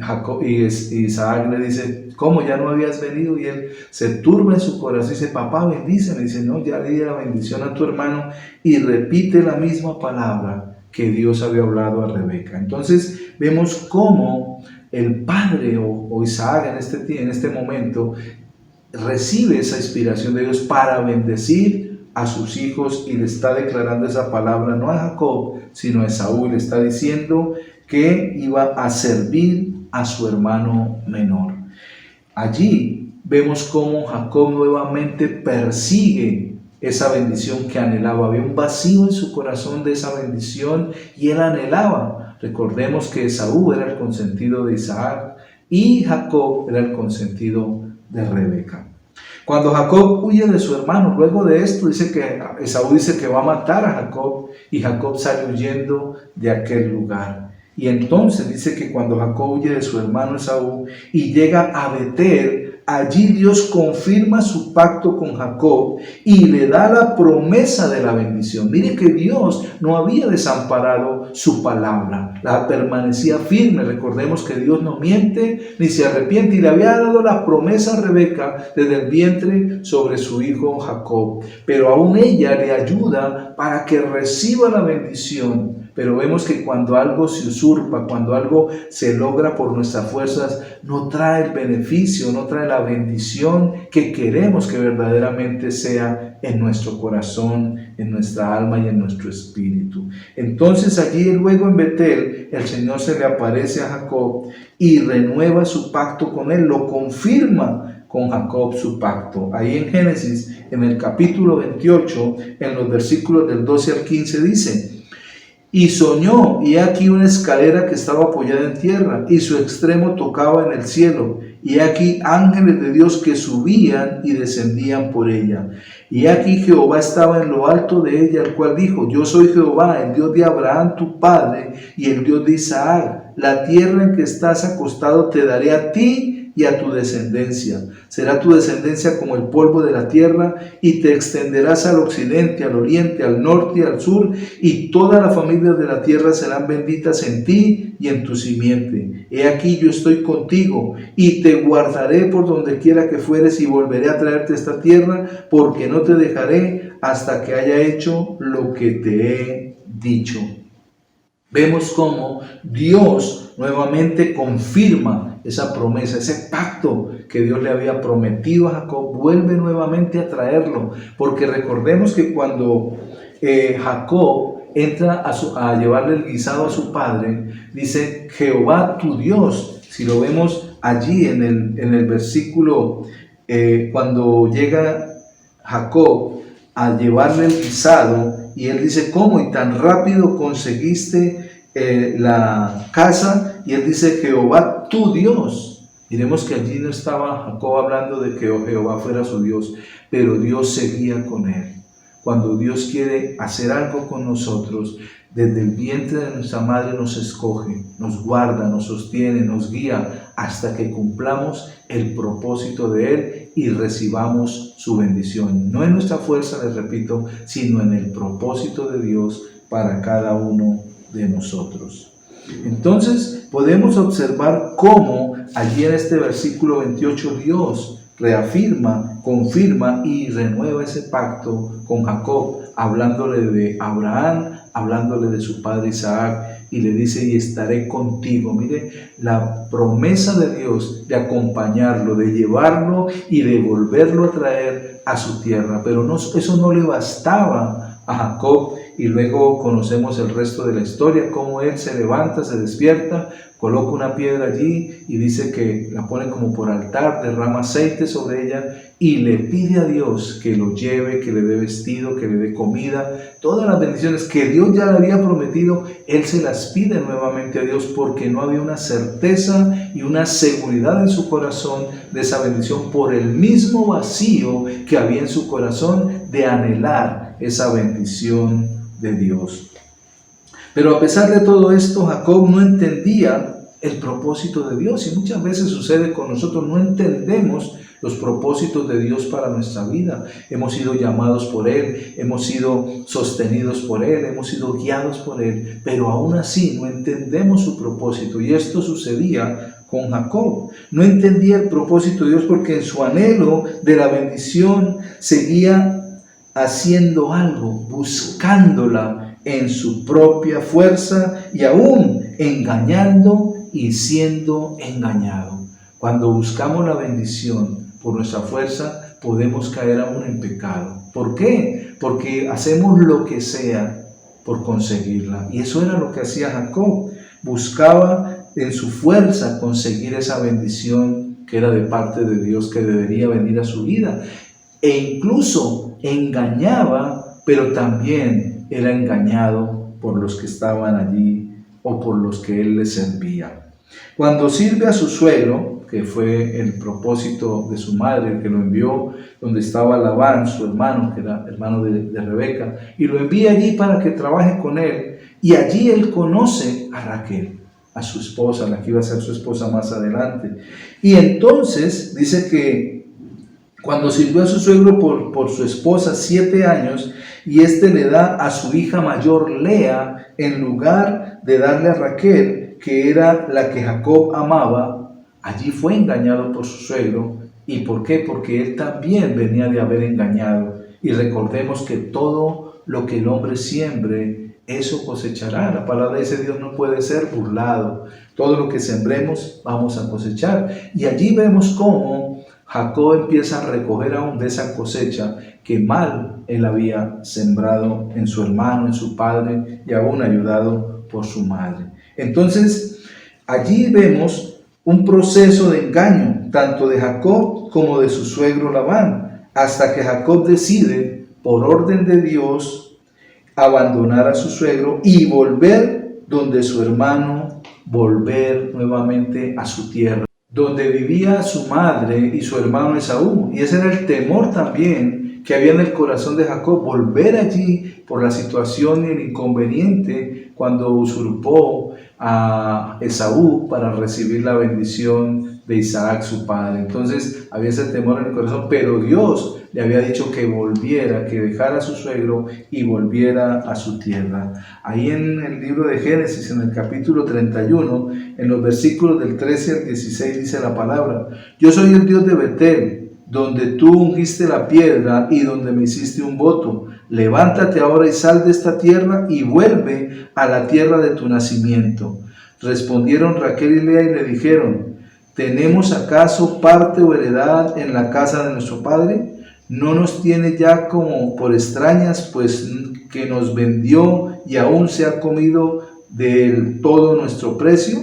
Isaac le dice: ¿cómo ya no habías venido? Y él se turba en su corazón y dice: papá, bendíceme. Dice: no, ya le di la bendición a tu hermano. Y repite la misma palabra que Dios había hablado a Rebeca. Entonces vemos cómo el padre o Isaac en este momento recibe esa inspiración de Dios para bendecir a sus hijos, y le está declarando esa palabra no a Jacob sino a Esaú. Le está diciendo que iba a servir a su hermano menor. Allí vemos cómo Jacob nuevamente persigue esa bendición que anhelaba. Había un vacío en su corazón de esa bendición y él anhelaba. Recordemos que Esaú era el consentido de Isaac y Jacob era el consentido de Rebeca. Cuando Jacob huye de su hermano, luego de esto Esaú dice que va a matar a Jacob, y Jacob sale huyendo de aquel lugar. Y entonces dice que cuando Jacob huye de su hermano Esaú y llega a Betel, allí Dios confirma su pacto con Jacob y le da la promesa de la bendición. Mire que Dios no había desamparado su palabra, la permanecía firme. Recordemos que Dios no miente ni se arrepiente, y le había dado la promesa a Rebeca desde el vientre sobre su hijo Jacob. Pero aún ella le ayuda para que reciba la bendición. Pero vemos que cuando algo se usurpa, cuando algo se logra por nuestras fuerzas, no trae el beneficio, no trae la bendición que queremos que verdaderamente sea en nuestro corazón, en nuestra alma y en nuestro espíritu. Entonces allí luego en Betel, el Señor se le aparece a Jacob y renueva su pacto con él, lo confirma con Jacob su pacto. Ahí en Génesis, en el capítulo 28, en los versículos del 12 al 15 dice: y soñó, y aquí una escalera que estaba apoyada en tierra, y su extremo tocaba en el cielo, y aquí ángeles de Dios que subían y descendían por ella. Y aquí Jehová estaba en lo alto de ella, el cual dijo: yo soy Jehová, el Dios de Abraham tu padre, y el Dios de Isaac. La tierra en que estás acostado te daré a ti y a tu descendencia. Será tu descendencia como el polvo de la tierra, y te extenderás al occidente, al oriente, al norte y al sur, y todas las familias de la tierra serán benditas en ti y en tu simiente. He aquí yo estoy contigo, y te guardaré por donde quiera que fueres, y volveré a traerte a esta tierra, porque no te dejaré hasta que haya hecho lo que te he dicho. Vemos cómo Dios nuevamente confirma esa promesa, ese pacto que Dios le había prometido a Jacob, vuelve nuevamente a traerlo, porque recordemos que cuando Jacob entra a llevarle el guisado a su padre, dice Jehová tu Dios. Si lo vemos allí en el versículo, cuando llega Jacob a llevarle el guisado, y él dice, ¿cómo? Y tan rápido conseguiste la casa, y él dice, Jehová tu Dios. Miremos que allí no estaba Jacob hablando de que Jehová fuera su Dios, pero Dios seguía con él. Cuando Dios quiere hacer algo con nosotros, desde el vientre de nuestra madre nos escoge, nos guarda, nos sostiene, nos guía, hasta que cumplamos el propósito de Él y recibamos su bendición. No en nuestra fuerza, les repito, sino en el propósito de Dios para cada uno de nosotros. Entonces podemos observar cómo allí en este versículo 28 Dios reafirma, confirma y renueva ese pacto con Jacob, hablándole de Abraham, hablándole de su padre Isaac, y le dice, y estaré contigo. Mire, la promesa de Dios de acompañarlo, de llevarlo y de volverlo a traer a su tierra. Pero eso no le bastaba a Jacob, y luego conocemos el resto de la historia, cómo él se levanta, se despierta, coloca una piedra allí y dice que la pone como por altar, derrama aceite sobre ella y le pide a Dios que lo lleve, que le dé vestido, que le dé comida, todas las bendiciones que Dios ya le había prometido. Él se las pide nuevamente a Dios porque no había una certeza y una seguridad en su corazón de esa bendición, por el mismo vacío que había en su corazón de anhelar esa bendición de Dios. Pero a pesar de todo esto, Jacob no entendía el propósito de Dios, y muchas veces sucede con nosotros, no entendemos los propósitos de Dios para nuestra vida. Hemos sido llamados por Él, hemos sido sostenidos por Él, hemos sido guiados por Él, pero aún así no entendemos su propósito, y esto sucedía con Jacob. No entendía el propósito de Dios porque en su anhelo de la bendición seguía haciendo algo, buscándola en su propia fuerza, y aún engañando y siendo engañado. Cuando buscamos la bendición por nuestra fuerza, podemos caer aún en pecado. ¿Por qué? Porque hacemos lo que sea por conseguirla. Y eso era lo que hacía Jacob. Buscaba en su fuerza conseguir esa bendición que era de parte de Dios, que debería venir a su vida. E incluso engañaba, pero también era engañado por los que estaban allí o por los que él les servía. Cuando sirve a su suegro, que fue el propósito de su madre, que lo envió donde estaba Labán, su hermano, que era hermano de Rebeca, y lo envía allí para que trabaje con él, y allí él conoce a Raquel, a su esposa, la que iba a ser su esposa más adelante. Y entonces dice que cuando sirvió a su suegro por su esposa 7 años, y éste le da a su hija mayor Lea, en lugar de darle a Raquel, que era la que Jacob amaba, allí fue engañado por su suegro. ¿Y por qué? Porque él también venía de haber engañado. Y recordemos que todo lo que el hombre siembre, eso cosechará. La palabra dice, Dios no puede ser burlado. Todo lo que sembremos, vamos a cosechar. Y allí vemos cómo Jacob empieza a recoger aún de esa cosecha que mal él había sembrado en su hermano, en su padre, y aún ayudado por su madre. Entonces, allí vemos un proceso de engaño, tanto de Jacob como de su suegro Labán, hasta que Jacob decide, por orden de Dios, abandonar a su suegro y volver donde su hermano, volver nuevamente a su tierra, donde vivía su madre y su hermano Esaú. Y ese era el temor también que había en el corazón de Jacob, volver allí por la situación y el inconveniente cuando usurpó a Esaú para recibir la bendición de Isaac su padre. Entonces había ese temor en el corazón, pero Dios le había dicho que volviera, que dejara a su suegro y volviera a su tierra. Ahí en el libro de Génesis, en el capítulo 31, en los versículos del 13 al 16 dice la palabra: yo soy el Dios de Betel, donde tú ungiste la piedra y donde me hiciste un voto. Levántate ahora y sal de esta tierra y vuelve a la tierra de tu nacimiento. Respondieron Raquel y Lea y le dijeron: ¿tenemos acaso parte o heredad en la casa de nuestro padre? ¿No nos tiene ya como por extrañas, pues que nos vendió y aún se ha comido del todo nuestro precio?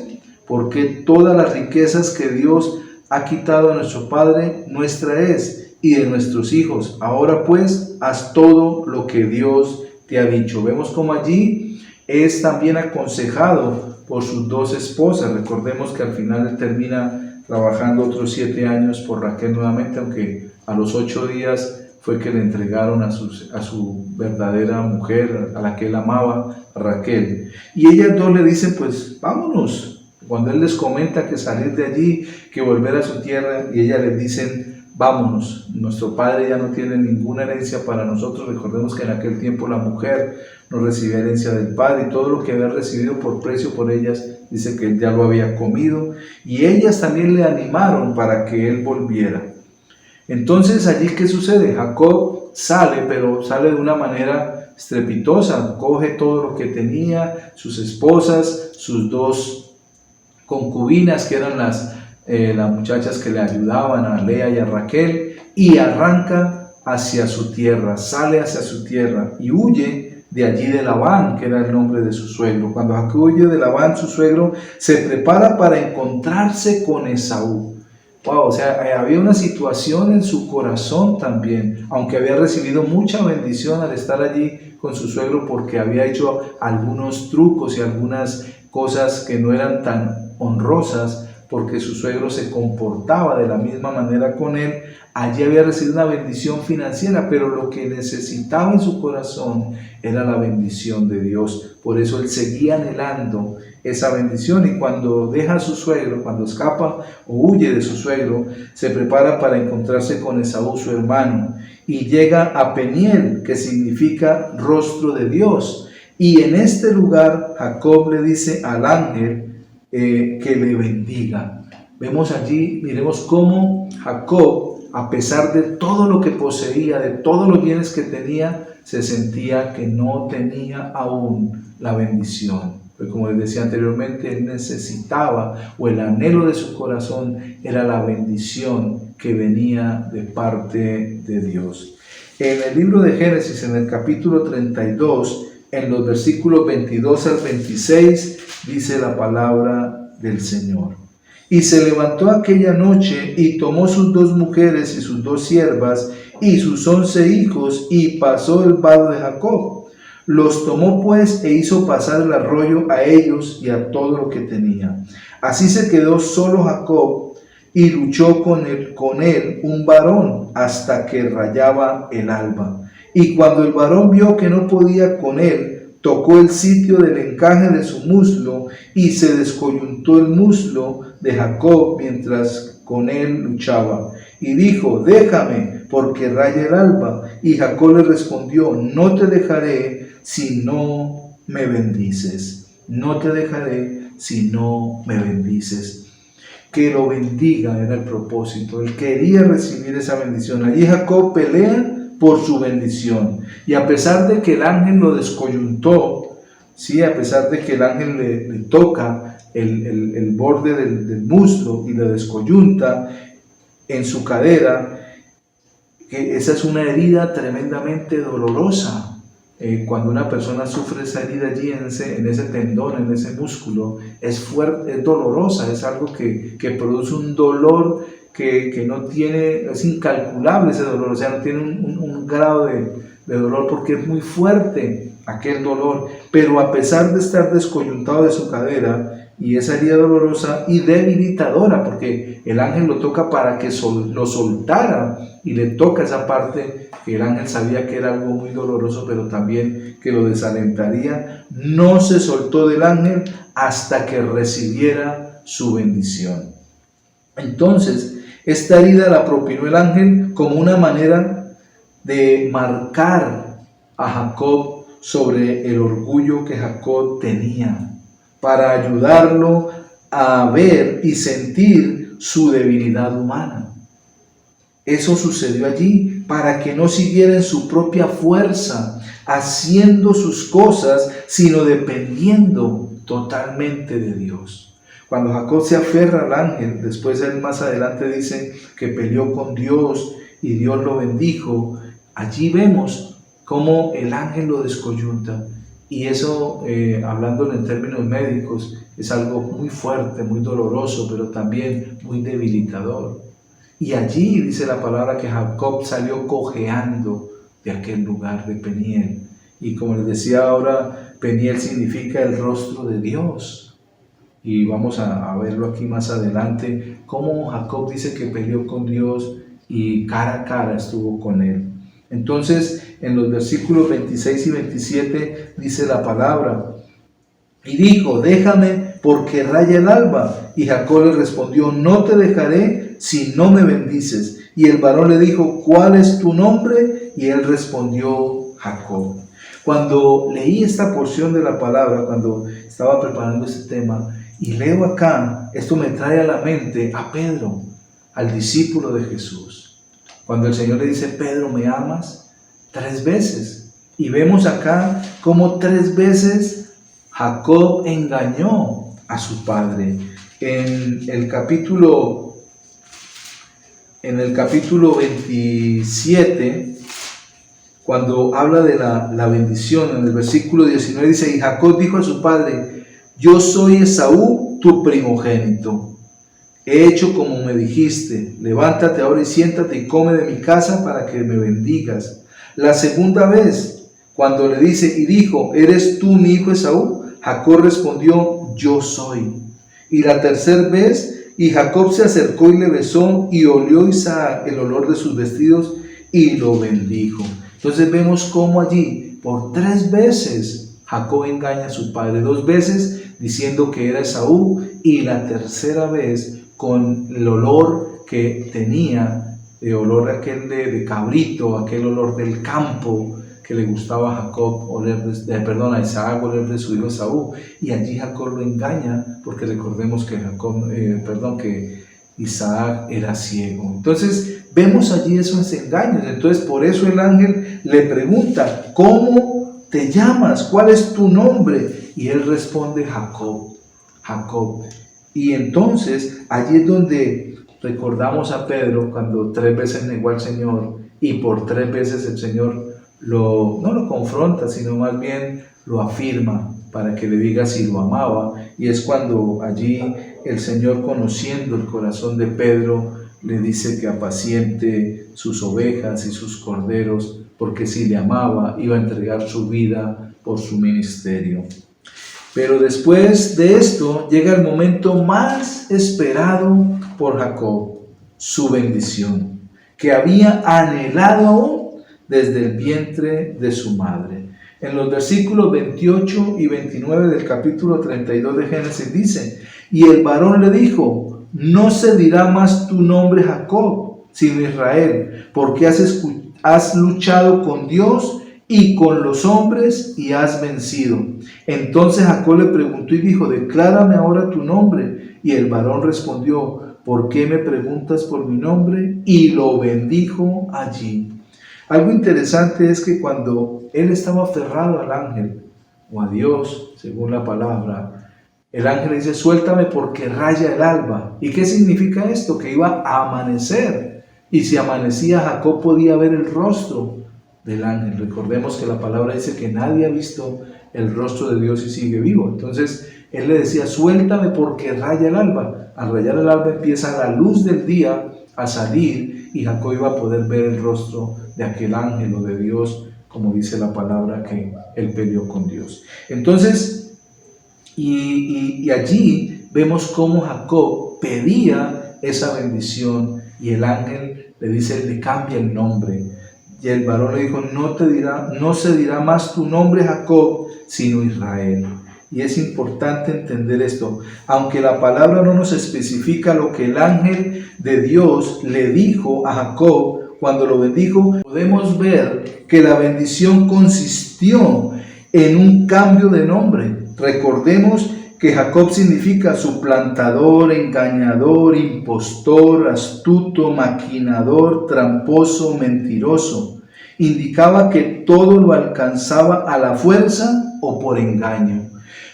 Porque todas las riquezas que Dios ha quitado a nuestro padre, nuestra es, y de nuestros hijos. Ahora pues, haz todo lo que Dios te ha dicho. Vemos como allí es también aconsejado por sus dos esposas. Recordemos que al final él termina trabajando otros 7 años por Raquel nuevamente, aunque a los 8 días fue que le entregaron a su verdadera mujer, a la que él amaba, Raquel. Y ellas dos le dicen: pues vámonos. Cuando él les comenta que salir de allí, que volver a su tierra, y ellas les dicen: vámonos, nuestro padre ya no tiene ninguna herencia para nosotros. Recordemos que en aquel tiempo la mujer no recibía herencia del padre, y todo lo que había recibido por precio por ellas, dice que él ya lo había comido, y ellas también le animaron para que él volviera. Entonces allí, ¿qué sucede? Jacob sale, pero sale de una manera estrepitosa. Coge todo lo que tenía, sus esposas, sus 2 concubinas, que eran las muchachas que le ayudaban a Lea y a Raquel, y arranca hacia su tierra, sale hacia su tierra y huye de allí de Labán, que era el nombre de su suegro. Cuando Jacob huye de Labán, su suegro, se prepara para encontrarse con Esaú. Wow, o sea, había una situación en su corazón también, aunque había recibido mucha bendición al estar allí con su suegro, porque había hecho algunos trucos y algunas cosas que no eran tan honrosas, porque su suegro se comportaba de la misma manera con él. Allí había recibido una bendición financiera, pero lo que necesitaba en su corazón era la bendición de Dios. Por eso él seguía anhelando esa bendición, y cuando deja a su suegro, cuando escapa o huye de su suegro, se prepara para encontrarse con Esaú, su hermano, y llega a Peniel, que significa rostro de Dios. Y en este lugar Jacob le dice al ángel que le bendiga. Vemos allí, miremos cómo Jacob, a pesar de todo lo que poseía, de todos los bienes que tenía, se sentía que no tenía aún la bendición. Pero como les decía anteriormente, él necesitaba, o el anhelo de su corazón era la bendición que venía de parte de Dios. En el libro de Génesis, en el capítulo 32, en los versículos 22 al 26, dice la palabra del Señor. Y se levantó aquella noche y tomó sus 2 mujeres y sus 2 siervas y sus 11 hijos y pasó el vado de Jacob. Los tomó pues e hizo pasar el arroyo a ellos y a todo lo que tenía. Así se quedó solo Jacob y luchó con él un varón hasta que rayaba el alba. Y cuando el varón vio que no podía con él, tocó el sitio del encaje de su muslo y se descoyuntó el muslo de Jacob mientras con él luchaba. Y dijo: déjame, porque raya el alba. Y Jacob le respondió: no te dejaré si no me bendices. No te dejaré si no me bendices. Que lo bendiga era el propósito. Él quería recibir esa bendición. Allí Jacob pelea por su bendición. Y a pesar de que el ángel lo descoyuntó, ¿sí? A pesar de que el ángel le toca el borde del muslo y le descoyunta en su cadera, que esa es una herida tremendamente dolorosa. Cuando una persona sufre esa herida allí en ese tendón, en ese músculo, es fuerte, es dolorosa, es algo que produce un dolor que no tiene, es incalculable ese dolor, o sea, no tiene un grado de dolor, porque es muy fuerte aquel dolor. Pero a pesar de estar descoyuntado de su cadera, y esa herida dolorosa y debilitadora, porque el ángel lo toca para que lo soltara, y le toca esa parte que el ángel sabía que era algo muy doloroso, pero también que lo desalentaría, no se soltó del ángel hasta que recibiera su bendición. Entonces, esta herida la propinó el ángel como una manera de marcar a Jacob sobre el orgullo que Jacob tenía, para ayudarlo a ver y sentir su debilidad humana. Eso sucedió allí para que no siguiera en su propia fuerza, haciendo sus cosas, sino dependiendo totalmente de Dios. Cuando Jacob se aferra al ángel, después él más adelante dice que peleó con Dios y Dios lo bendijo. Allí vemos cómo el ángel lo descoyunta, y eso, hablándolo en términos médicos, es algo muy fuerte, muy doloroso, pero también muy debilitador. Y allí dice la palabra que Jacob salió cojeando de aquel lugar de Peniel. Y como les decía ahora, Peniel significa el rostro de Dios. Y vamos a verlo aquí más adelante, cómo Jacob dice que peleó con Dios y cara a cara estuvo con él. Entonces, en los versículos 26 y 27 dice la palabra: y dijo, déjame porque raya el alba. Y Jacob le respondió, no te dejaré si no me bendices. Y el varón le dijo, ¿cuál es tu nombre? Y él respondió, Jacob. Cuando leí esta porción de la palabra, cuando estaba preparando este tema, y leo acá, esto me trae a la mente a Pedro, al discípulo de Jesús. Cuando el Señor le dice, Pedro, ¿me amas? 3 veces. Y vemos acá cómo 3 veces Jacob engañó a su padre. En el capítulo 27, cuando habla de la bendición, en el versículo 19 dice, y Jacob dijo a su padre, yo soy Esaú, tu primogénito. He hecho como me dijiste, levántate ahora y siéntate y come de mi casa para que me bendigas. La segunda vez, cuando le dice y dijo, ¿eres tú mi hijo Esaú? Jacob respondió, yo soy. Y la tercera vez, y Jacob se acercó y le besó, y olió Isaac el olor de sus vestidos, y lo bendijo. Entonces vemos cómo allí, por 3 veces, Jacob engaña a su padre. 2 veces diciendo que era Esaú, y la tercera vez con el olor que tenía, el olor aquel de cabrito, aquel olor del campo que le gustaba a Jacob a Isaac oler de su hijo Esaú. Y allí Jacob lo engaña, porque recordemos que que Isaac era ciego. Entonces vemos allí esos engaños. Entonces por eso el ángel le pregunta, ¿cómo te llamas? ¿Cuál es tu nombre? Y él responde, Jacob, Jacob. Y entonces allí es donde recordamos a Pedro cuando 3 veces negó al Señor, y por 3 veces el Señor no lo confronta, sino más bien lo afirma para que le diga si lo amaba. Y es cuando allí el Señor, conociendo el corazón de Pedro, le dice que apaciente sus ovejas y sus corderos, porque si le amaba iba a entregar su vida por su ministerio. Pero después de esto llega el momento más esperado por Jacob, su bendición, que había anhelado aún desde el vientre de su madre. En los versículos 28 y 29 del capítulo 32 de Génesis dice, y el varón le dijo, no se dirá más tu nombre Jacob, sino Israel, porque has luchado con Dios y con los hombres y has vencido. Entonces Jacob le preguntó y dijo, declárame ahora tu nombre. Y el varón respondió, ¿por qué me preguntas por mi nombre? Y lo bendijo allí. Algo interesante es que cuando él estaba aferrado al ángel, o a Dios, según la palabra, el ángel dice, suéltame porque raya el alba. ¿Y qué significa esto? Que iba a amanecer. Y si amanecía, Jacob podía ver el rostro del ángel. Recordemos que la palabra dice que nadie ha visto el rostro de Dios y sigue vivo. Entonces él le decía, suéltame porque raya el alba. Al rayar el alba empieza la luz del día a salir, y Jacob iba a poder ver el rostro de aquel ángel o de Dios, como dice la palabra que él peleó con Dios. Entonces, y allí vemos cómo Jacob pedía esa bendición, y el ángel le dice, le cambia el nombre. Y el varón le dijo, no se dirá más tu nombre Jacob, sino Israel. Y es importante entender esto. Aunque la palabra no nos especifica lo que el ángel de Dios le dijo a Jacob cuando lo bendijo, podemos ver que la bendición consistió en un cambio de nombre. Recordemos que Jacob significa suplantador, engañador, impostor, astuto, maquinador, tramposo, mentiroso. Indicaba que todo lo alcanzaba a la fuerza o por engaño.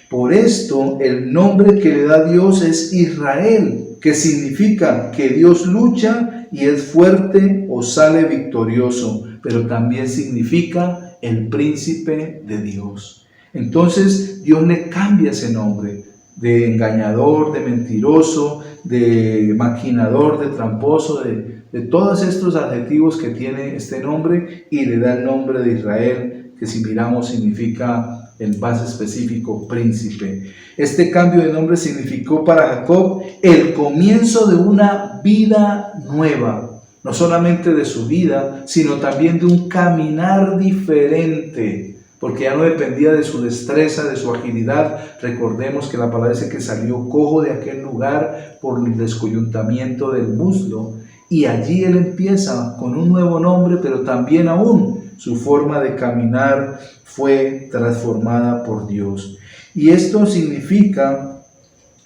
Por esto, el nombre que le da Dios es Israel, que significa que Dios lucha y es fuerte o sale victorioso, pero también significa el príncipe de Dios. Entonces, Dios le cambia ese nombre de engañador, de mentiroso, de maquinador, de tramposo, de todos estos adjetivos que tiene este nombre, y le da el nombre de Israel, que si miramos significa el más específico, príncipe. Este cambio de nombre significó para Jacob el comienzo de una vida nueva, no solamente de su vida, sino también de un caminar diferente, porque ya no dependía de su destreza, de su agilidad. Recordemos que la palabra dice que salió cojo de aquel lugar por el descoyuntamiento del muslo, y allí él empieza con un nuevo nombre, pero también aún su forma de caminar fue transformada por Dios. Y esto significa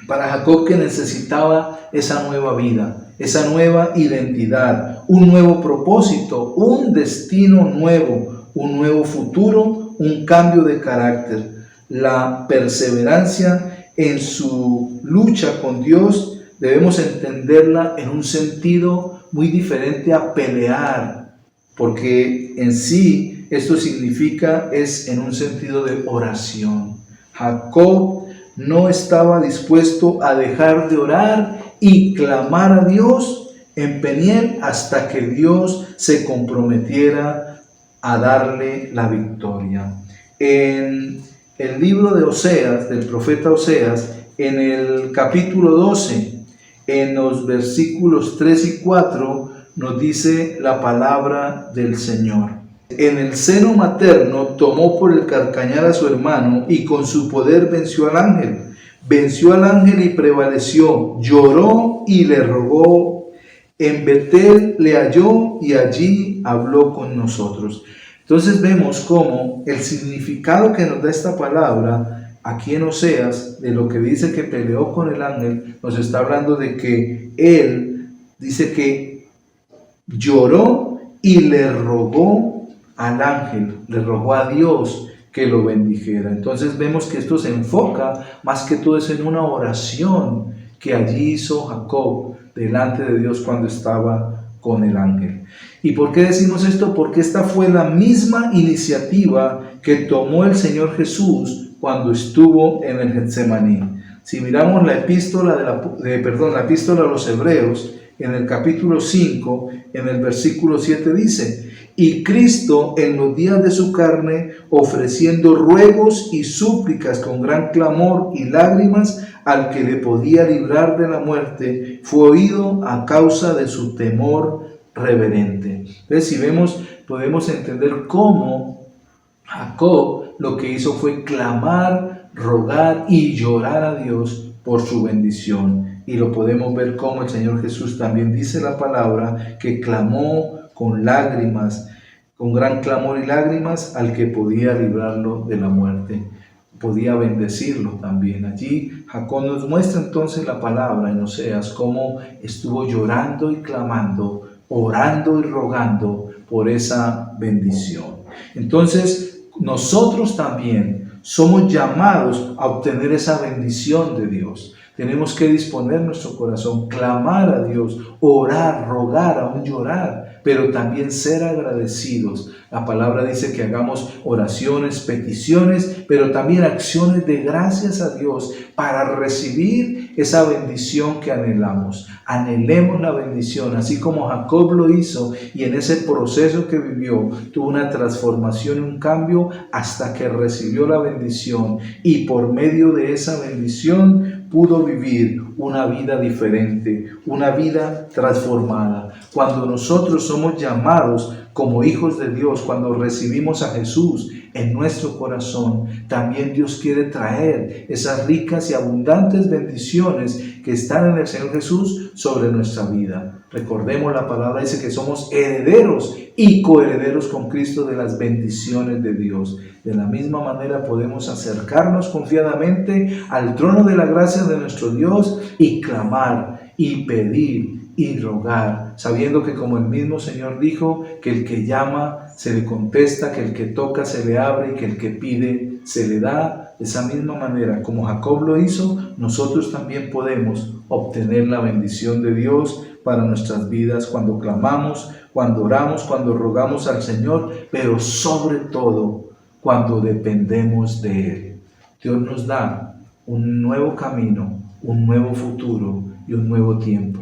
para Jacob que necesitaba esa nueva vida, esa nueva identidad, un nuevo propósito, un destino nuevo, un nuevo futuro, un cambio de carácter. La perseverancia en su lucha con Dios debemos entenderla en un sentido muy diferente a pelear, porque en sí esto significa es en un sentido de oración. Jacob no estaba dispuesto a dejar de orar y clamar a Dios en Peniel hasta que Dios se comprometiera a darle la victoria. En el libro de Oseas, del profeta Oseas, en el capítulo 12, en los versículos 3 y 4, nos dice la palabra del Señor. En el seno materno tomó por el carcañal a su hermano y con su poder venció al ángel. Venció al ángel y prevaleció, lloró y le rogó. En Betel le halló y allí habló con nosotros. Entonces vemos cómo el significado que nos da esta palabra aquí en Oseas, de lo que dice que peleó con el ángel, nos está hablando de que él dice que lloró y le rogó al ángel, le rogó a Dios que lo bendijera. Entonces vemos que esto se enfoca más que todo es en una oración que allí hizo Jacob delante de Dios cuando estaba con el ángel. ¿Y por qué decimos esto? Porque esta fue la misma iniciativa que tomó el Señor Jesús cuando estuvo en el Getsemaní. Si miramos la epístola la epístola a los Hebreos, en el capítulo 5, en el versículo 7 dice: y Cristo en los días de su carne, ofreciendo ruegos y súplicas con gran clamor y lágrimas al que le podía librar de la muerte, fue oído a causa de su temor reverente. Entonces, si vemos, podemos entender cómo Jacob lo que hizo fue clamar, rogar y llorar a Dios por su bendición. Y lo podemos ver cómo el Señor Jesús también dice la palabra que clamó con lágrimas, con gran clamor y lágrimas al que podía librarlo de la muerte, podía bendecirlo también. Allí Jacob nos muestra entonces la palabra en Oseas cómo estuvo llorando y clamando, orando y rogando por esa bendición. Entonces nosotros también somos llamados a obtener esa bendición de Dios. Tenemos que disponer nuestro corazón, clamar a Dios, orar, rogar, aún llorar, pero también ser agradecidos. La palabra dice que hagamos oraciones, peticiones, pero también acciones de gracias a Dios para recibir esa bendición que anhelamos. Anhelemos la bendición, así como Jacob lo hizo, y en ese proceso que vivió tuvo una transformación y un cambio hasta que recibió la bendición, y por medio de esa bendición pudo vivir una vida diferente, una vida transformada. Cuando nosotros somos llamados como hijos de Dios, cuando recibimos a Jesús en nuestro corazón, también Dios quiere traer esas ricas y abundantes bendiciones que están en el Señor Jesús sobre nuestra vida. Recordemos, la palabra dice que somos herederos y coherederos con Cristo de las bendiciones de Dios. De la misma manera podemos acercarnos confiadamente al trono de la gracia de nuestro Dios y clamar y pedir y rogar, sabiendo que como el mismo Señor dijo, que el que llama se le contesta, que el que toca se le abre y que el que pide se le da. De esa misma manera, como Jacob lo hizo, nosotros también podemos obtener la bendición de Dios para nuestras vidas cuando clamamos, cuando oramos, cuando rogamos al Señor, pero sobre todo cuando dependemos de Él. Dios nos da un nuevo camino, un nuevo futuro y un nuevo tiempo.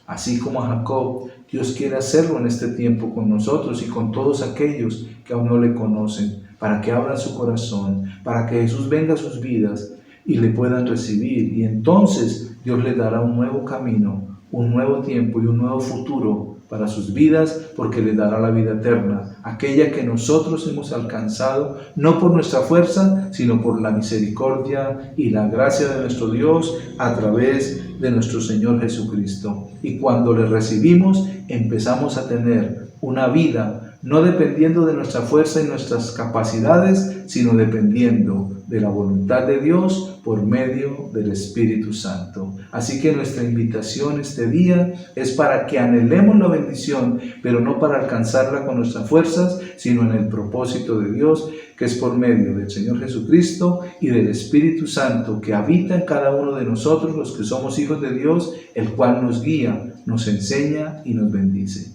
Así como a Jacob, Dios quiere hacerlo en este tiempo con nosotros y con todos aquellos que aún no le conocen, para que abran su corazón, para que Jesús venga a sus vidas y le puedan recibir. Y entonces Dios les dará un nuevo camino, un nuevo tiempo y un nuevo futuro para sus vidas, porque les dará la vida eterna, aquella que nosotros hemos alcanzado, no por nuestra fuerza, sino por la misericordia y la gracia de nuestro Dios a través de nuestro Señor Jesucristo. Y cuando le recibimos, empezamos a tener una vida no dependiendo de nuestra fuerza y nuestras capacidades, sino dependiendo de la voluntad de Dios por medio del Espíritu Santo. Así que nuestra invitación este día es para que anhelemos la bendición, pero no para alcanzarla con nuestras fuerzas, sino en el propósito de Dios, que es por medio del Señor Jesucristo y del Espíritu Santo que habita en cada uno de nosotros, los que somos hijos de Dios, el cual nos guía, nos enseña y nos bendice.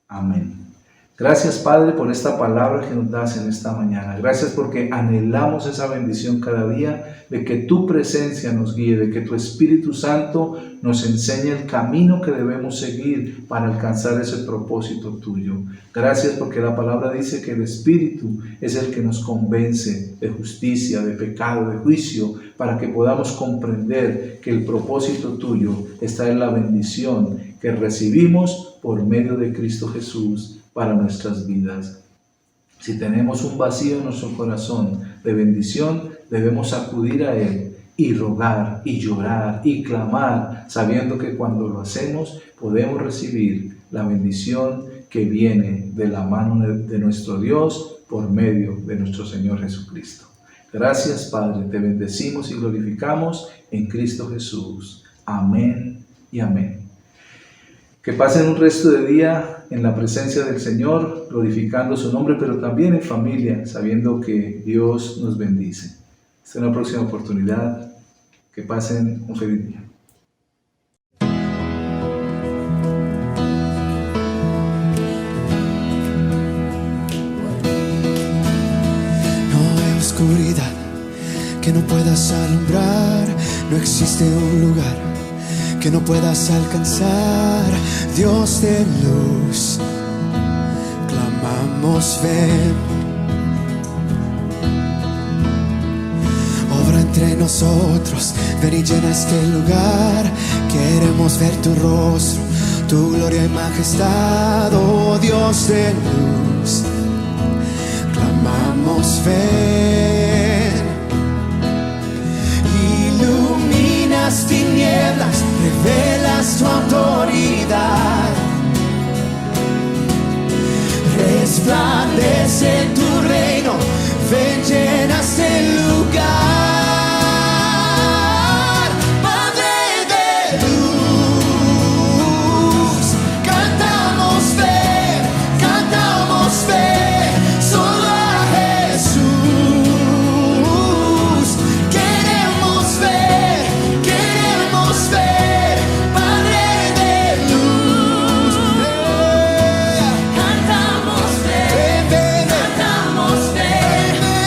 Amén. Gracias, Padre, por esta palabra que nos das en esta mañana. Gracias porque anhelamos esa bendición cada día, de que tu presencia nos guíe, de que tu Espíritu Santo nos enseñe el camino que debemos seguir para alcanzar ese propósito tuyo. Gracias porque la palabra dice que el Espíritu es el que nos convence de justicia, de pecado, de juicio, para que podamos comprender que el propósito tuyo está en la bendición que recibimos por medio de Cristo Jesús para nuestras vidas. Si tenemos un vacío en nuestro corazón de bendición, debemos acudir a Él y rogar y llorar y clamar, sabiendo que cuando lo hacemos podemos recibir la bendición que viene de la mano de nuestro Dios por medio de nuestro Señor Jesucristo. Gracias, Padre, te bendecimos y glorificamos en Cristo Jesús. Amén y amén. Que pasen un resto de día en la presencia del Señor, glorificando su nombre, pero también en familia, sabiendo que Dios nos bendice. Hasta una próxima oportunidad. Que pasen un feliz día. No hay oscuridad que no puedas alumbrar, no existe un lugar que no puedas alcanzar. Dios de luz, clamamos ven, obra entre nosotros, ven y llena este lugar. Queremos ver tu rostro, tu gloria y majestad, oh Dios de luz, clamamos ven. Iluminas tinieblas, revelas tu autoridad, resplandece tu reino, ven, llena este lugar. Padre de luz, cantamos fe, solo a Jesús. Queremos ver, Padre de luz. Cantamos fe,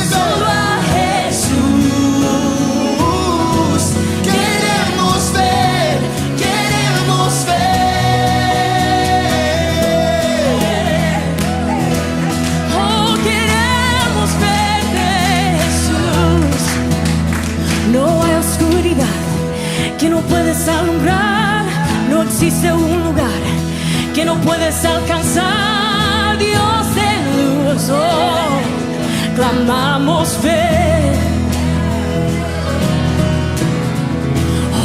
solo a Jesús. Queremos ver. Oh, queremos verte, Jesús. No hay oscuridad que no puedes alumbrar, no existe un lugar que no puedes alcanzar. Dios de luz, oh, clamamos fe.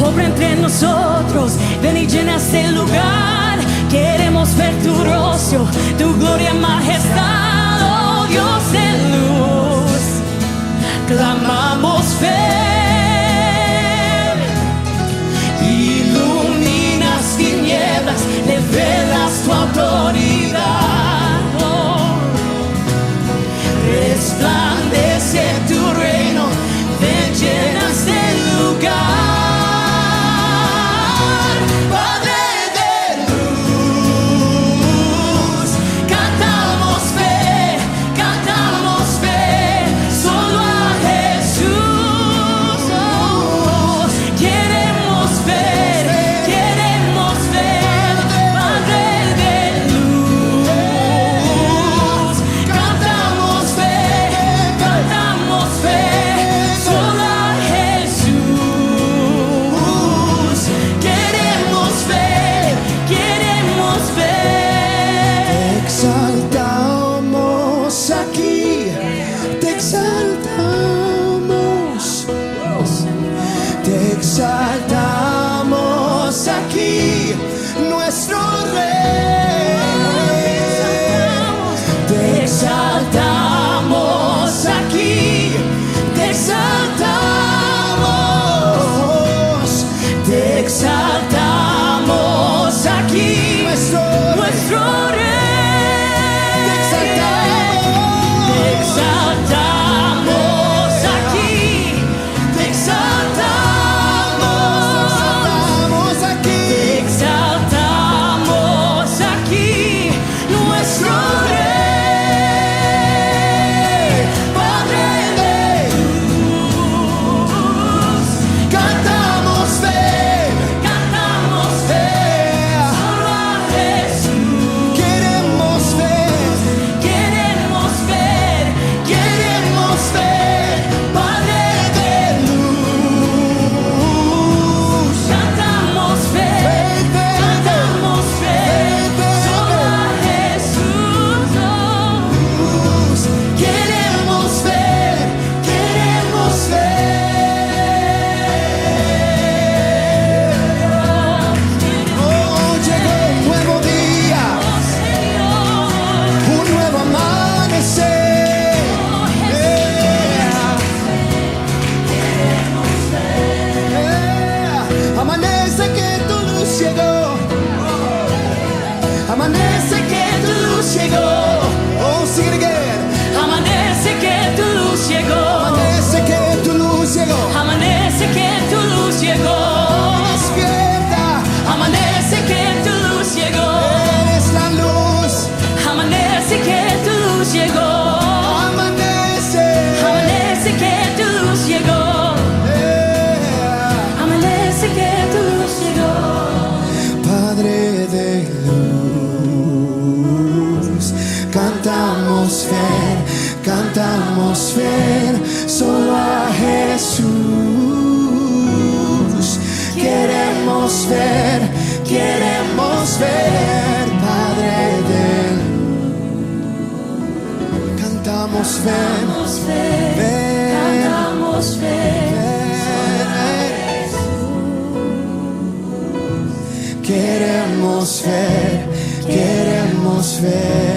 Obra entre nosotros, ven y llena este lugar. Queremos ver tu rostro, tu gloria, majestad, oh Dios de luz. Clamamos fe. Iluminas tinieblas, revelas tu autoridad. Oh. Resplandece tu reino, ven, llena este lugar. Exaltamos aquí nuestro Rey. Te exaltamos aquí, te exaltamos, te exaltamos aquí nuestro Rey. Te exaltamos aquí, te exaltamos. Exaltamos aquí nuestro Rey, Padre de luz. Cantamos fe, solo a Jesús. Queremos ver, Padre de luz. Cantamos fe. Amanece que tu luz llegó. Oh, sing it again. Amanece que tu luz llegó. Amanece que tu luz llegó. Amanece que tu luz llegó. Despierta. Amanece que tu luz llegó. Eres la luz. Amanece que tu luz llegó. Amanece que tu luz llegó. Amanece que tu luz llegó. Padre de luz, cantamos ver solo a Jesús. Queremos ver, Padre de luz. Cantamos ver. Queremos ver.